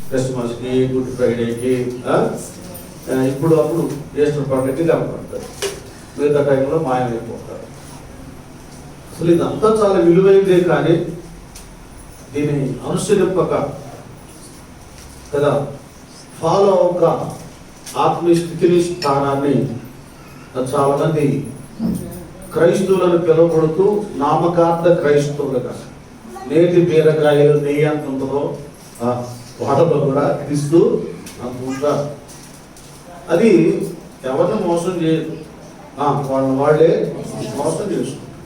క్రిస్మస్కి, గుడ్ ఫ్రైడేకి, ఇప్పుడు అప్పుడు ఈస్టర్ పండుగకి కనపడతారు. మిగతా టైంలో మాయమైపోతారు. అసలు ఇదంతా చాలా విలువైందే, కానీ దీన్ని అనుసరింపక కదా ఫాలో అవ్వక ఆత్మీయ స్థితిని, స్థానాన్ని చాలామంది క్రైస్తవులను పిలువబడుతూ నామకార్థ క్రైస్తవులుగా నేటి బీరకాయలు నెయ్యి అంత ఉంటుందో వాటలో కూడా క్రీస్తు అనుకుంటారు. అది ఎవరిని మోసం చేయదు, వాళ్ళే మోసం చేసుకుంటారు.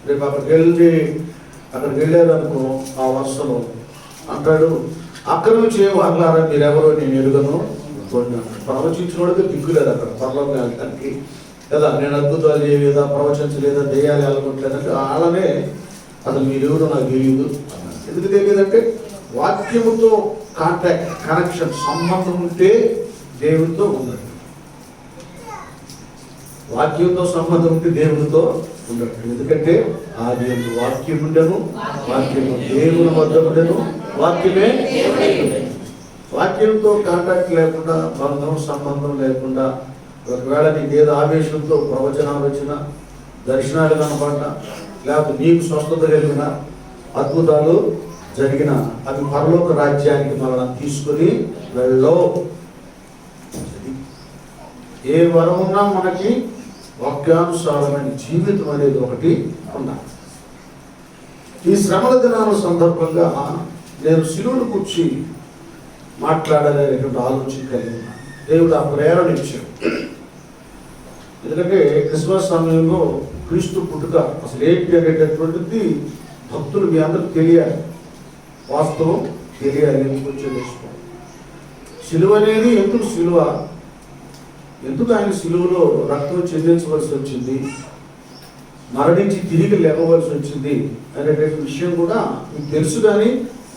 రేపు అక్కడికి వెళ్ళారనుకో, ఆ వర్షంలో అంటాడు, అక్రమం చేయవాళ్ళారా మీరెవరో నేను ఎరుగను. ప్రవచించినోడికి దిక్కులేదు అక్కడ పరలోకానికి కదా. నేను అద్భుతాలు చేయలేదా, ప్రవచించలేదా, దెయ్యాలు వెళ్ళగొట్టలేదంటే వాళ్ళనే అసలు మీరెవరో నాకు తెలియదు. ఎందుకు తెలియదంటే వాక్యముతో కాంటాక్ట్, కనెక్షన్, సంబంధం ఉంటే దేవుడితో ఉన్నది. వాక్యంతో సంబంధం ఉంటే దేవుడితో ఉండదు. ఎందుకంటే ఆది యందు వాక్యం ఉండెను, వాక్యము దేవుని వద్ద ఉండెను, వాక్యమే. వాక్యంతో కాంటాక్ట్ లేకుండా, బంధం సంబంధం లేకుండా, ఒకవేళ నీకు ఏదో ఆవేశంతో ప్రవచనాలు వచ్చినా, దర్శనాలు కనపడ్డా, లేకపోతే నీకు స్వస్థత కలిగిన, అద్భుతాలు జరిగిన, అవి పరలోక రాజ్యానికి మనం తీసుకుని వెళ్ళవు. ఏ వరం ఉన్నా మనకి వాక్యానుసారమైన జీవితం అనేది ఒకటి ఉండాలి. ఈ శ్రమల దినాల సందర్భంగా నేను శిలువను కూర్చి మాట్లాడాలనేటువంటి ఆలోచన కలిగి ఉన్నాను. దేవుడు ఆ ప్రేరణ ఇచ్చాడు. ఎందుకంటే క్రిస్మస్ సమయంలో క్రీస్తు పుట్టుక అసలు ఏంటి అనేటటువంటిది భక్తులు మీ అందరికి తెలియాలి, వాస్తవం తెలియాలి. కొంచెం వేసుకోవాలి. సిలువ అనేది ఎందుకు సిలువ, ఎందుకు ఆయన సిలువలో రక్తం చెందించవలసి వచ్చింది, మరణించి తిరిగి లేవవలసి వచ్చింది అనేటువంటి విషయం కూడా మీకు తెలుసు. కానీ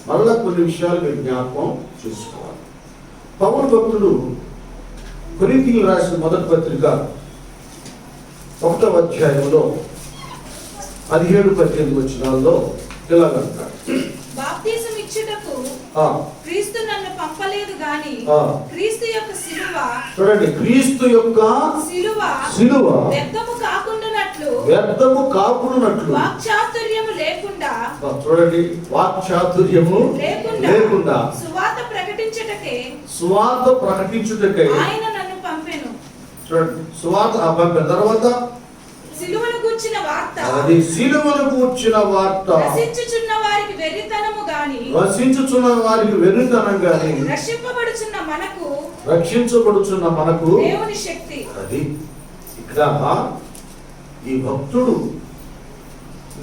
మరలా కొన్ని విషయాలు మీరు జ్ఞాపకం చేసుకోవాలి. పౌలు భక్తుడు కొరింథీయులకు రాసిన మొదటి పత్రిక 1వ అధ్యాయంలో 17-18 వచనాల్లో ఇలాగంటాడు, బాప్తిసం ఇచ్చుటకు క్రీస్తు నన్ను పంపలేదు గాని క్రీస్తు యొక్క సిలువ, చూడండి, క్రీస్తు యొక్క సిలువ వ్యర్థము కాకుండానట్లు వాక్చాతుర్యము లేకుండా, చూడండి, వాక్చాతుర్యము లేకుండా సువార్త ప్రకటించుటకే ఆయన నన్ను పంపెను. చూడండి, సువార్త పంపిన తర్వాత సిలువను గూర్చిన వార్త, అది సిలువను గూర్చిన వార్త, రక్షించుచున్న వారికి వెర్రితనము గాని, రక్షించబడుచున్న మనకు దేవుని శక్తి. అది ఇక్కడ ఈ భక్తుడు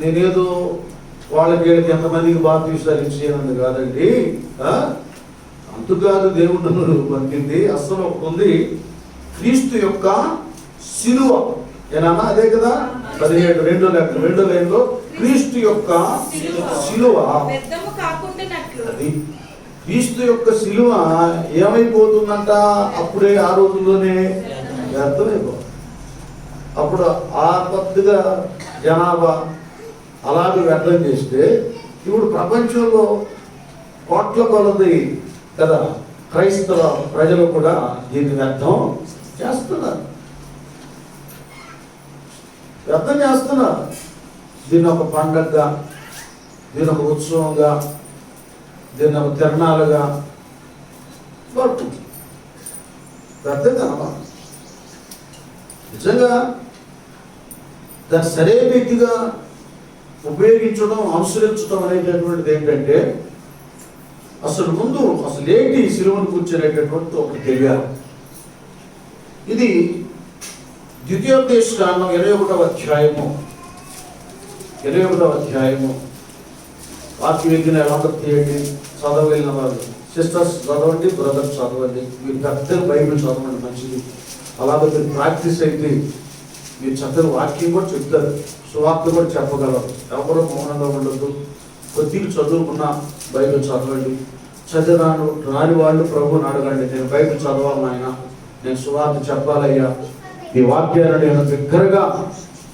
నేనేదో వాళ్ళకి ఎంతమందికి బాప్తిసాలు ఇచ్చేయనది కాదండి, అంతుకాదు దేవుడు పంపింది. అసలు ఉంది క్రీస్తు యొక్క సిలువ. ఏనా అదే కదా, 17 రెండో లైన్లో క్రీస్తు యొక్క సిలువ. అది క్రీస్తు యొక్క సిలువ ఏమైపోతుందంట, అప్పుడే ఆ రోజుల్లోనే వ్యర్థమైపోతుంది. అప్పుడు ఆ కొద్దిగా జనాభా అలాగే వ్యర్థం చేస్తే, ఇప్పుడు ప్రపంచంలో కోట్ల కొలది కదా క్రైస్తవ ప్రజలు కూడా దీన్ని వ్యర్థం చేస్తున్నారు. దీన్ని ఒక పండగగా, దీని ఒక ఉత్సవంగా, దీన్ని ఒక తిరణాలుగా పడుతుంది. వ్యర్థంగా నిజంగా దాన్ని సరైన రీతిగా ఉపయోగించడం, అనుసరించడం అనేటటువంటిది ఏంటంటే, అసలు ఏంటి సిలువను కూర్చునేటటువంటి ఒకటి తెలియాలి. ఇది ద్వితీయోపదేశకాండం 21వ అధ్యాయము వాక్యం వెళ్ళిన వాళ్ళందరూ తీయండి, చదవగలిగిన వాళ్ళు సిస్టర్స్ చదవండి, బ్రదర్స్ చదవండి, మీరు పెద్దలు బైబిల్ చదవండి, మంచిది. అలాగే మీరు ప్రాక్టీస్ అయితే మీరు చక్కని వాక్యం కూడా చెప్తారు, సువార్త కూడా చెప్పగలరు. ఎవరో మౌనంగా ఉండద్దు. కొద్దిగా చదువుకున్న బైబిల్ చదవండి. రాని వాళ్ళు ప్రభువుని అడగండి, నేను బైబిల్ చదవాలి ఆయన, నేను సువార్త చెప్పాలయ్యా, ఈ వాక్యాలను నేను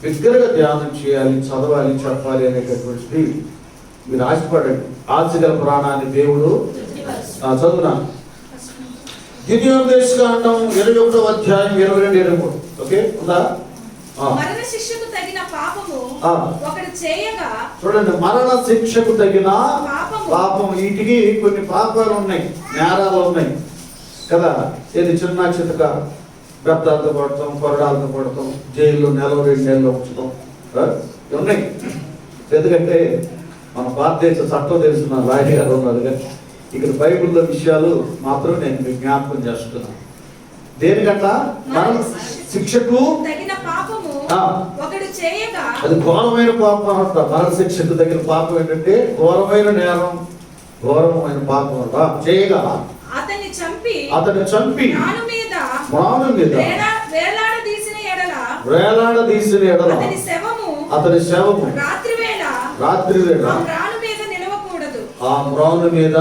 బిగ్గరగా ధ్యానం చేయాలి, చదవాలి, చెప్పాలి అనేటటువంటిది మీరు ఆశపడండి. ఆశగల ప్రాణాన్ని దేవుడు చదువునా ద్వితీయోపదేశకాండం 21వ అధ్యాయం 22-23. ఓకే ఉందా? మరణ శిక్షకు తగిన పాపము ఒకడు చేయగా, చూడండి, మరణ శిక్షకు తగిన పాపం. వీటికి కొన్ని పాపాలు ఉన్నాయి, నేరాలు ఉన్నాయి కదా. ఏది చిన్న చితక బెత్తాలతో పడతాం, కొరడాలతో పడతాం, జైల్లో నెల 2 నెలలు ఉంచుతాం ఉన్నాయి. ఎందుకంటే మన భారతదేశ చట్టం తెలిసిన లాయర్ గారు ఉన్నారు కానీ ఇక్కడ బైబిల్లో విషయాలు మాత్రం నేను మీకు జ్ఞాపకం చేస్తున్నాను. దేనికంట? మరణ శిక్షకు తగిన పాపము ఒకడు చేయగా, అది ఘోరమైన పాపం అంట. మరణ శిక్షకు తగిన పాపం ఏంటంటే ఘోరమైన నేరం, ఘోరమైన పాపం అంట. చేయగా అతన్ని చంపి మ్రాను మీద వేలాడదీసిన ఎడల అతని శవము రాత్రి వేళ ఆ మ్రాను మీద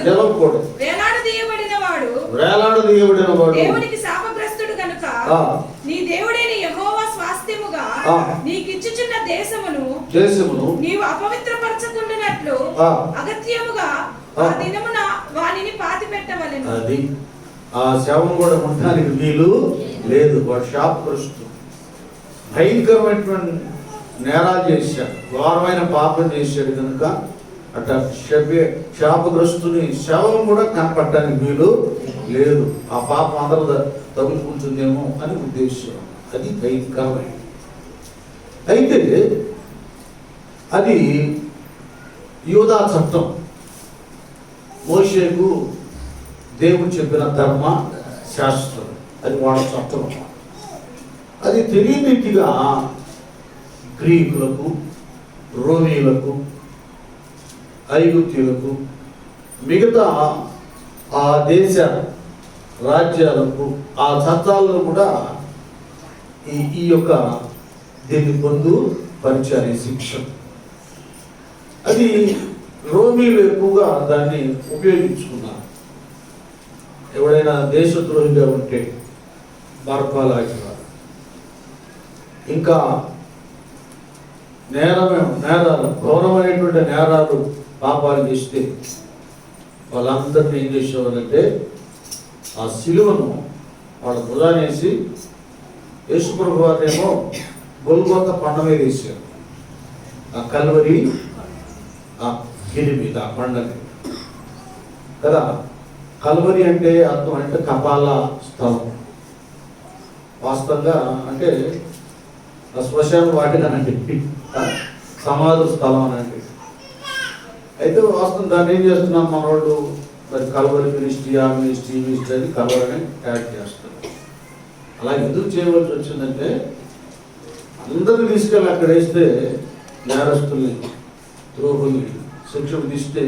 నిలవకూడదు. వేలాడదీయబడిన వాడు దేవునికి శాపగ్రస్తుడు కనుక నీ దేవుడైన యెహోవా స్వాస్థ్యముగా నీకిచ్చుచున్న దేశమును నీవు అపవిత్రపరచకుండునట్లు అగత్యముగా ఆ దినమున వానిని పాతిపెట్టవలెను. అది ఆ శవం కూడా ఉండడానికి వీలు లేదు. వాడు శాపగ్రస్తుడు, భయంకరమైనటువంటి నేరాలు చేశాడు, ఘోరమైన పాపం చేశాడు కనుక అట్ట శాపగ్రస్తుని శవం కూడా కనపడటానికి వీలు లేదు. ఆ పాపం అందరూ తగులుకుంటుందేమో అని ఉద్దేశం. అది భయంకరమైన. అయితే అది యూదా చట్టం. మోషేకు దేవుడు చెప్పిన ధర్మ శాస్త్రం, అది వాళ్ళ చట్టం. అది తెలియనిగా గ్రీకులకు, రోమీలకు, ఐగుప్తీయులకు, మిగతా ఆ దేశ రాజ్యాలకు ఆ చట్టాలను కూడా ఈ యొక్క దీన్ని పొందుపరిచారు శిక్ష. అది రోమీలు ఎక్కువగా దాన్ని ఉపయోగించుకున్నారు. ఎవడైనా దేశద్రోహిగా ఉంటే బర్పాలాగినారు. ఇంకా నేరాలు, ఘోరమైనటువంటి నేరాలు, పాపాలు చేస్తే వాళ్ళందరినీ ఏం చేసేవారంటే ఆ సిలువను వాళ్ళ భుజానేసి యేసుప్రభు వారినేమో గొల్గొతా కొండ మీద వేసారు. ఆ కల్వరి ఆ గిరి మీద, ఆ కొండ మీద కదా. కల్వరి అంటే అర్థం అంటే కపాల స్థలం. వాస్తవంగా అంటే శ్మశాన వాటిక అనండి, సమాధి స్థలం అనండి. అయితే వాస్తవం దాన్ని ఏం చేస్తున్నాం మన వాళ్ళు, మరి కల్వరి మినిస్ట్రీ, ఆ మినిస్ట్రీ అని కల్వరిని యాడ్ చేస్తారు. అలా ఎందుకు చేయవలసి వచ్చిందంటే అందరిని తీసుకెళ్ళి అక్కడ వేస్తే నేరస్తుల్ని, ద్రోహుల్ని శిక్ష విధిస్తే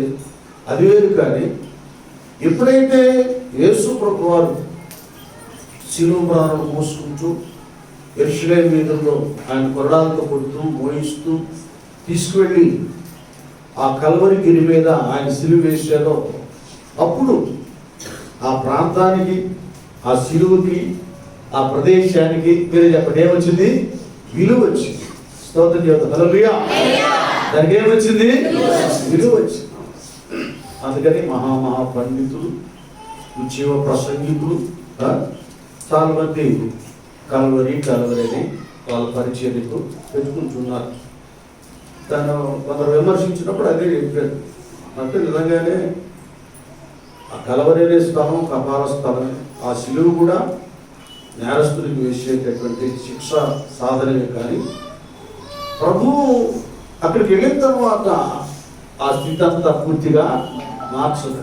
అది వేరు. కానీ ఎప్పుడైతే యేసు ప్రభు వారు శిలువ మ్రాను మోసుకుంటూ యెరూషలేము వీధుల్లో ఆయన కొరడాలతో కొడుతూ మోయిస్తూ తీసుకువెళ్ళి ఆ కల్వరి గిరి మీద ఆయన సిలువ వేశారో అప్పుడు ఆ ప్రాంతానికి, ఆ సిలువకి, ఆ ప్రదేశానికి మీరు చెప్పండి ఏమొచ్చింది? విలువ వచ్చింది. స్తోత్రం చేద్దాం. హల్లెలూయా. దానికి ఏమొచ్చింది? విలువ వచ్చింది. అందుకని మహా పండితులు, జీవ ప్రసంగికులు చాలా మంది కల్వరి అని వాళ్ళ పరిచర్యకు పెట్టుకుంటున్నారు. తను కొందరు విమర్శించినప్పుడు అదే చెప్పారు. అంటే నిజంగానే ఆ కల్వరి అనే స్థలం కపాల స్థలం, ఆ శిలువ కూడా నేరస్తులకు వేసేటటువంటి శిక్ష సాధనమే. కానీ ప్రభువు అక్కడికి వెళ్ళిన తర్వాత ఆ స్థితి అంతా పూర్తిగా మార్చదు.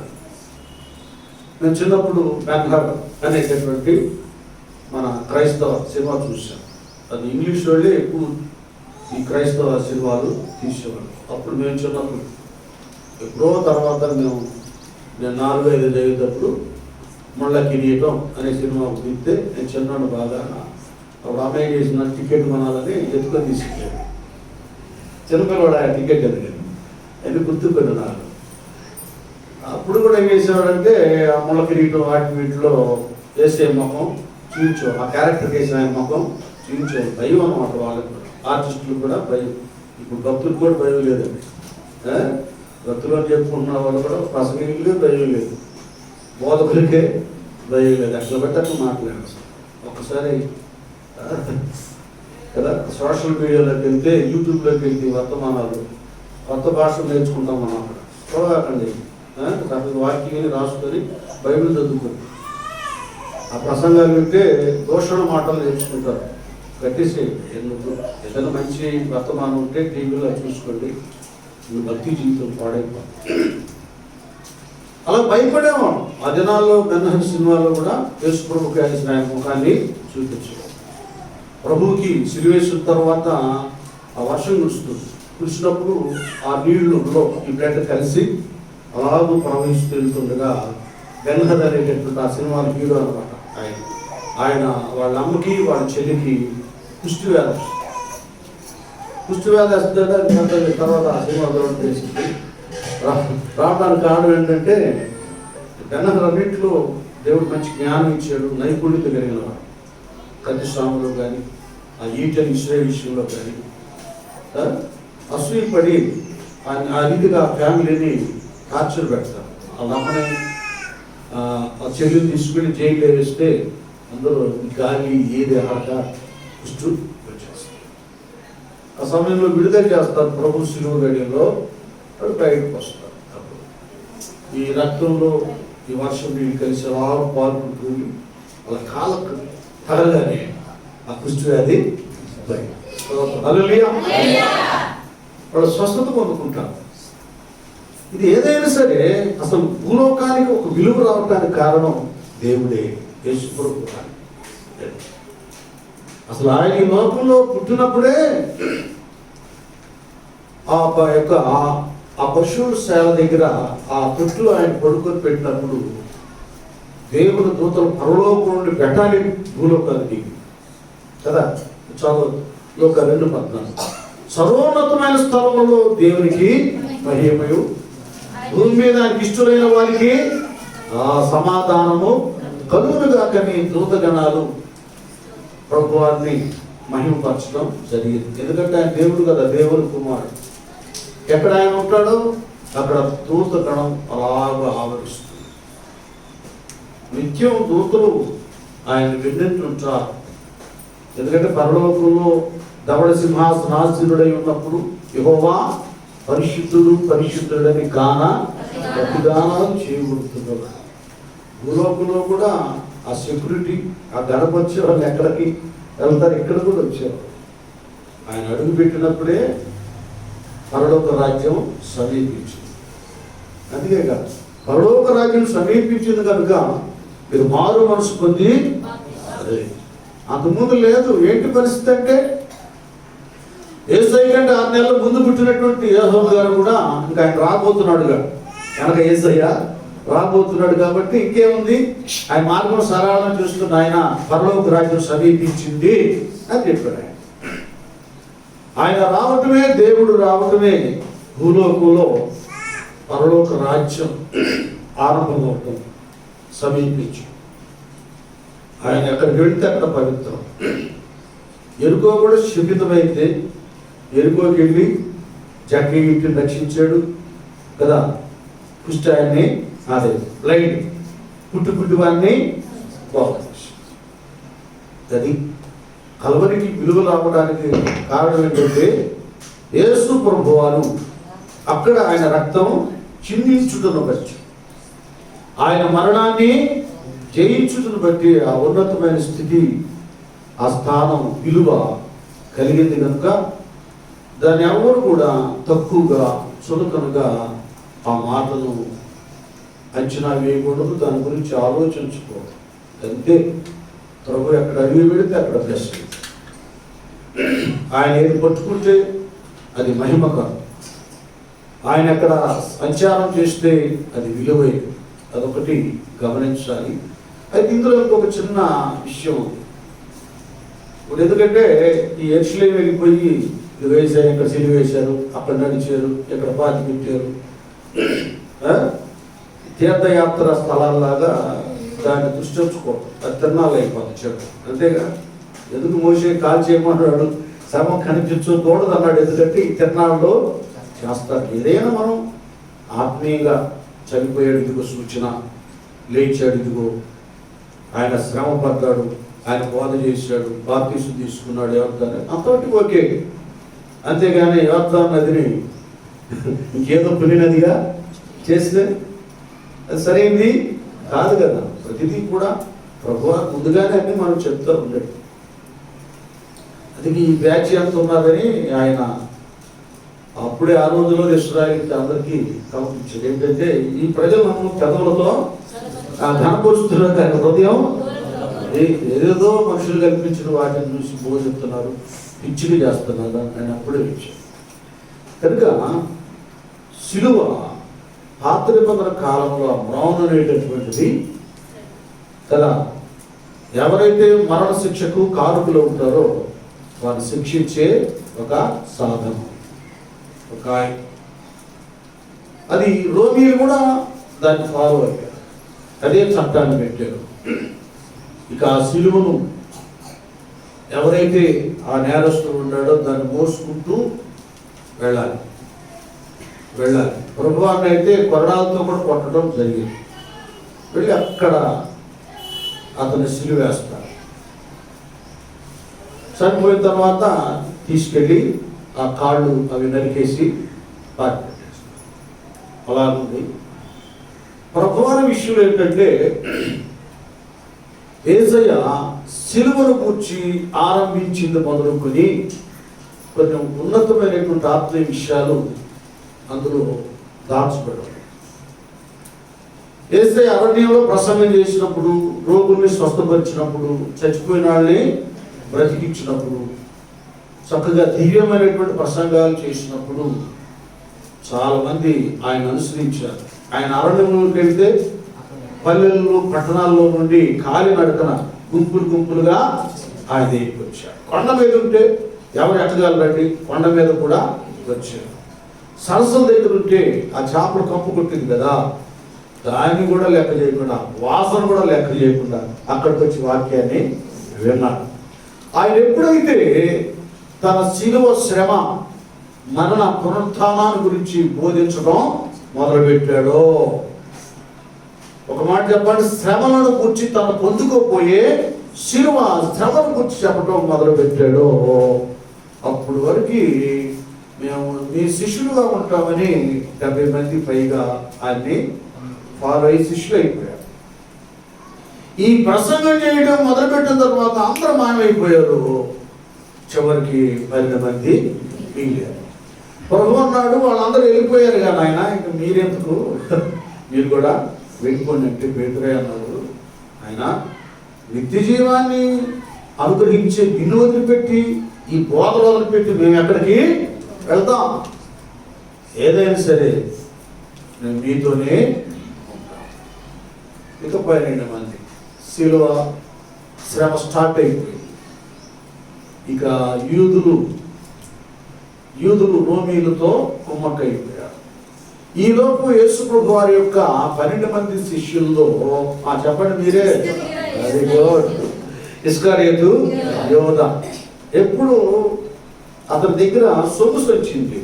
నేను చిన్నప్పుడు బెంగాల్ అనేటటువంటి మన క్రైస్తవ సినిమా చూశాను. అది ఇంగ్లీష్ వాళ్ళే ఎక్కువ ఈ క్రైస్తవ సినిమాలు తీసేవాళ్ళు. అప్పుడు మేము చిన్నప్పుడు ఎప్పుడో తర్వాత నేను 4-5 చదివేటప్పుడు ముళ్ళ కిరీటం అనే సినిమా తీస్తే నేను చిన్నాడు బాగా. అప్పుడు అమ్మాయి చేసిన టికెట్ కొనాలని ఎత్తుకొని తీసుకెళ్ళాను. చిన్నపిల్లవాడు ఆ టికెట్ ఎదిగాను, అది గుర్తుకొని నాకు. అప్పుడు కూడా ఏం చేసేవాడంటే ఆ ముళ్ళ కిరీటం వీటిలో వేసే ముఖం చూపించు, ఆ క్యారెక్టర్ వేసిన ఆయన ముఖం చూపించే భయం అన్నమాట. వాళ్ళకి ఆర్టిస్టులకు కూడా భయం. ఇప్పుడు భక్తులకు కూడా భయం లేదండి. భక్తులు అని చెప్పుకుంటున్న వాళ్ళు కూడా ప్రసంగికులకే దైవం లేదు, బోధకులకే దైవం లేదు. అట్లా పెట్టట్టు మాట్లాడారు. ఒక్కసారి కదా సోషల్ మీడియాలోకి వెళ్తే, యూట్యూబ్లోకి వెళ్తే వర్తమానాలు కొత్త భాషలు నేర్చుకుంటాం మనం. అక్కడ చూడకండి, వాక్యాన్ని రాసుకొని బైబిల్ చదువుకొని ఆ ప్రసంగాలు వింటే దోషణ మాటలు నేర్చుకుంటారు. కట్టేసి ఎందుకు ఏదైనా మంచి వర్తమానం ఉంటే టీవీలో చూసుకోండి, మీ భక్తి జీవితం పాడైపోతుంది. అలా భయపడేవాడు. ఆ దినాల్లో బెన్హర్ సినిమాలో కూడా యేసు ప్రభుకి ఆయన ముఖాన్ని చూపించాడు. ప్రభువుకి సిలువేసిన తర్వాత ఆ వర్షం కురుస్తుంది. కురిసినప్పుడు ఆ నీళ్ళలో ఈ బ్లడ్ కలిసి అలాగూ ప్రవహిస్తూ వెళ్తుండగా బెన్హర్ అనేటటువంటి ఆ సినిమాలో హీరో అనమాట ఆయన వాళ్ళ అమ్మకి వాళ్ళ చెల్లికి కుష్టి వ్యాధి వస్తుంది. తర్వాత ఆ సినిమా తెలిసింది. రావడానికి కారణం ఏంటంటే బెన్హర్ అన్నింటిలో దేవుడు మంచి జ్ఞానం ఇచ్చాడు, నైపుణ్యత కలిగిన వాడు. కత్తిస్వాములో కానీ ఆ ఈటలు ఇస్రే విషయంలో కానీ అసూయపడి ఆ రీతిగా ఫ్యామిలీని టార్చర్ పెడతారు. వాళ్ళ అమ్మని ఆ చెల్లిని తీసుకుని జైల్లో వేస్తే అందరూ గాలి ఏది ఆక కుష్టు వచ్చేస్తారు. ఆ సమయంలో విడుదల చేస్తారు. ప్రభు శిలువ గడిలో వాడు బయటకు వస్తారు. ఈ రక్తంలో ఈ వర్షం నీళ్ళు కలిసి అలా పాల్గొంటుంది. వాళ్ళ కాళ్ళకు తగలగానే ఆ కుష్టి వ్యాధి వాళ్ళు స్వస్థత పొందుకుంటారు. ఇది ఏదైనా సరే అసలు భూలోకానికి ఒక విలువ రావడానికి కారణం దేవుడే, యేసు ప్రభువు. అసలు ఆయన ఈ లోకంలో పుట్టినప్పుడే ఆ పశువుల శాల దగ్గర ఆ తొట్టులో ఆయన పడుకొని పెట్టినప్పుడు దేవుని దూతలు పరలోకం నుండి పెట్టాలి భూలోకానికి కదా. చదువు లోక 2:14 సర్వోన్నతమైన స్థలంలో దేవునికి మహిమయు, భూమి మీద ఆయనకి ఇష్టమైన వారికి సమాధానము కలుగునుగాకని దూతగణాలు ప్రభువాన్ని మహిమపరచడం జరిగింది. ఎందుకంటే ఆయన దేవుడు కదా, దేవుని కుమారుడు. ఎక్కడ ఆయన ఉంటాడో అక్కడ దూతగణం అలాగా ఆవరిస్తుంది. నిత్యం దూతలు ఆయన వెన్నంటుంటారు. ఎందుకంటే పరలోకంలో ధవళ సింహాసనాసీనుడై ఉన్నప్పుడు యెహోవా పరిశుద్ధుడు పరిశుద్ధుడని ప్రతిగానాలు చేయబడుతున్నారు. భూలోకంలో కూడా ఆ సెక్యూరిటీ, ఆ గడప వచ్చేవాళ్ళు ఎక్కడికి వెళ్తారు, ఇక్కడ కూడా వచ్చేవారు. ఆయన అడుగు పెట్టినప్పుడే పరలోక రాజ్యం సమీపించింది. అందుకే కాదు, పరలోక రాజ్యం సమీపించింది కనుక మీరు మారు మనసు పొంది, అదే అంతకుముందు లేదు. ఏంటి పరిస్థితి అంటే యేసయ్య కంటే 6 నెలల ముందు పుట్టినటువంటి యోసేపు గారు కూడా ఇంకా ఆయన రాబోతున్నాడుగా, కనుక యేసయ్య రాబోతున్నాడు కాబట్టి ఇంకేముంది, ఆయన మార్గం సరళం చూస్తున్న ఆయన పరలోక రాజ్యం సమీపించింది అని చెప్పాడు. ఆయన రావటమే, దేవుడు రావటమే భూలోకంలో పరలోక రాజ్యం ఆరంభమవుతుంది, సమీపించు. ఆయన ఎక్కడికి వెళితే అక్కడ పవిత్రం. ఎరుకో కూడా శపితమైతే ఎరుకోకి వెళ్ళి జక్కి ఇంటిని రక్షించాడు కదా. కుష్టి ఆయన్ని, అదే బ్లైండ్ పుట్టు వాడిని అది కల్వరికి విలువ రావడానికి కారణం ఏంటంటే యేసు ప్రభువారు అక్కడ ఆయన రక్తం చిందించుటను బట్టి, ఆయన మరణాన్ని జయించుటను బట్టి ఆ ఉన్నతమైన స్థితి, ఆ స్థానం విలువ కలిగింది కనుక దాన్ని ఎవరు కూడా తక్కువగా చులకనగా ఆ మాటను అంచనా వేయకూడదు, దాని గురించి ఆలోచించుకోవద్దు. అంతే, ప్రభు ఎక్కడ అడిగి పెడితే అక్కడ ప్రశ్న. ఆయన ఏది పట్టుకుంటే అది మహిమ కాదు, ఆయన ఎక్కడ సంచారం చేస్తే అది విలువైనది. అదొకటి గమనించాలి. అయితే ఇందులో ఇంకొక చిన్న విషయం ఉంది. ఇప్పుడు ఎందుకంటే ఈ ఎర్షిలేం వెళ్ళిపోయి వేసారు, ఇక్కడ సిలువ వేశారు, అక్కడ నడిచారు, ఇక్కడ పాతి పెట్టారు, తీర్థయాత్ర స్థలాల్లాగా దాన్ని దృష్టించుకోవడం, అది తిరణాలు అయిపోతుంది చెప్పు. అంతేగా, ఎందుకు మోసే కాల్ చేయమన్నాడు, శ్రమ కనిపించకూడదు అన్నాడు. ఎందుకంటే ఈ తిరణాల్లో చేస్తారు. ఏదైనా మనం ఆత్మీయంగా చనిపోయాడు, ఇదిగో సూచన, లేచాడు, ఇదిగో ఆయన శ్రమ పడ్డాడు, ఆయన బోధ చేశాడు, బాప్తీసం తీసుకున్నాడు యోర్దాను, అంతవరకు ఓకే. అంతేగాని యోర్దాను నదిని ఇంకేదో పుణ్యనదిగా చేస్తే అది సరైంది కాదు కదా. ప్రతిదీ కూడా ప్రభువా ముందుగానే అన్ని మనం చెప్తూ ఉండడు. అది ఈ బ్యాచ్ ఎంత ఉన్నారని ఆయన అప్పుడే ఆ రోజుల్లో ఇశ్రాయేలు అందరికీ కల్పించాడు. ఏంటంటే ఈ ప్రజలు మనం పెదవులతో ఘనపరుస్తున్నారు కానీ హృదయం ఏదేదో మనుషులు కల్పించిన వాటిని చూసి బోధిస్తున్నారు, పిచ్చిగా చేస్తున్నారు అని అప్పుడే వచ్చాడు. కనుక శిలువ పాత నిబంధన కాలంలో మ్రౌన్ అనేటటువంటిది కదా, ఎవరైతే మరణ శిక్షకు కారకులు ఉంటారో వారిని శిక్షించే ఒక సాధనం, ఒక అది రోమీలు కూడా దాన్ని ఫాలో అయ్యారు, అదే చట్టాన్ని పెట్టారు. ఇక ఆ శిలువను ఎవరైతే ఆ నేరస్తుడు ఉన్నాడో దాన్ని మోసుకుంటూ వెళ్ళాలి. ప్రభువాన్ని అయితే కొరడాలతో కూడా కొట్టడం జరిగింది. వెళ్ళి అక్కడ అతను సిలువ వేస్తారు. చనిపోయిన తర్వాత తీసుకెళ్ళి ఆ కాళ్ళు అవి నరికేసి పాతి పెట్టేస్తారు. అలా ఉంది. ప్రభువాని విషయంలో ఏంటంటే యేసయ్య సిలువను కూర్చి ఆరంభించింది మొదలుకొని కొన్ని ఉన్నతమైనటువంటి ఆత్మీయ విషయాలు అందులో దాచబడ్డాయి. యేసయ్య అరణ్యంలో ప్రసంగం చేసినప్పుడు, రోగుల్ని స్వస్థపరిచినప్పుడు, చచ్చిపోయిన వాళ్ళని బ్రతికించినప్పుడు, చక్కగా దివ్యమైనటువంటి ప్రసంగాలు చేసినప్పుడు చాలా మంది ఆయన అనుసరించారు. ఆయన అరణ్యంలోకి వెళ్తే పల్లెల్లో పట్టణాల్లో నుండి కాలినడకన గుంపులుగా ఆయన దగ్గరికి వచ్చాడు. కొండ మీద ఉంటే ఎవరు ఎక్కగలరండి, కొండ మీద కూడా వచ్చారు. సరస్సుల దగ్గర ఉంటే ఆ చేపలు కంపు కొట్టింది కదా, దాన్ని కూడా లెక్క చేయకుండా, వాసన కూడా లెక్క చేయకుండా అక్కడికి వచ్చి వాక్యాన్ని విన్నాడు. ఆయన ఎప్పుడైతే తన శిలువ శ్రమ, మరణ, పునరుత్థానాన్ని గురించి బోధించడం మొదలుపెట్టాడో, ఒక మాట చెప్పండి, శ్రమలను గురించి తను పొందుకోపోయే శిలువ శ్రమను గురించి చెప్పడం మొదలుపెట్టాడో, అప్పుడు వరకు మేము మీ శిష్యులుగా ఉంటామని 70 మంది పైగా ఆయన్ని ఫాలో అయ్యి శిష్యులు అయిపోయారు. ఈ ప్రసంగం చేయడం మొదలుపెట్టిన తర్వాత అందరూ మాయమైపోయారు. చివరికి 12 మంది మిగిలారు. ప్రభు అన్నాడు, వాళ్ళందరూ వెళ్ళిపోయారు కానీ ఆయన ఇంకా మీరెందుకు, మీరు కూడా వెళ్ళిపోండి అంటే పేతురే అన్నాడు. ఆయన నిత్య జీవాన్ని అనుగ్రహించే నిన్ను వదిలిపెట్టి, ఈ బోధలు వదిలిపెట్టి మేము ఎక్కడికి వెళ్తాం? ఏదైనా సరే నేను మీతోనే ఉంటాం. ఇక 12 మంది శిలువ శ్రమ స్టార్ట్ అయిపోయింది. ఇక యూదులు రోమీలతో కుమ్మక్కైపోయారు. ఈలోపు యేసు ప్రభు వారి యొక్క 12 మంది శిష్యుల్లో చెప్పండి మీరే, ఇస్కరియోతు యోధా. ఎప్పుడు అతని దగ్గర సొమ్ము వచ్చింది.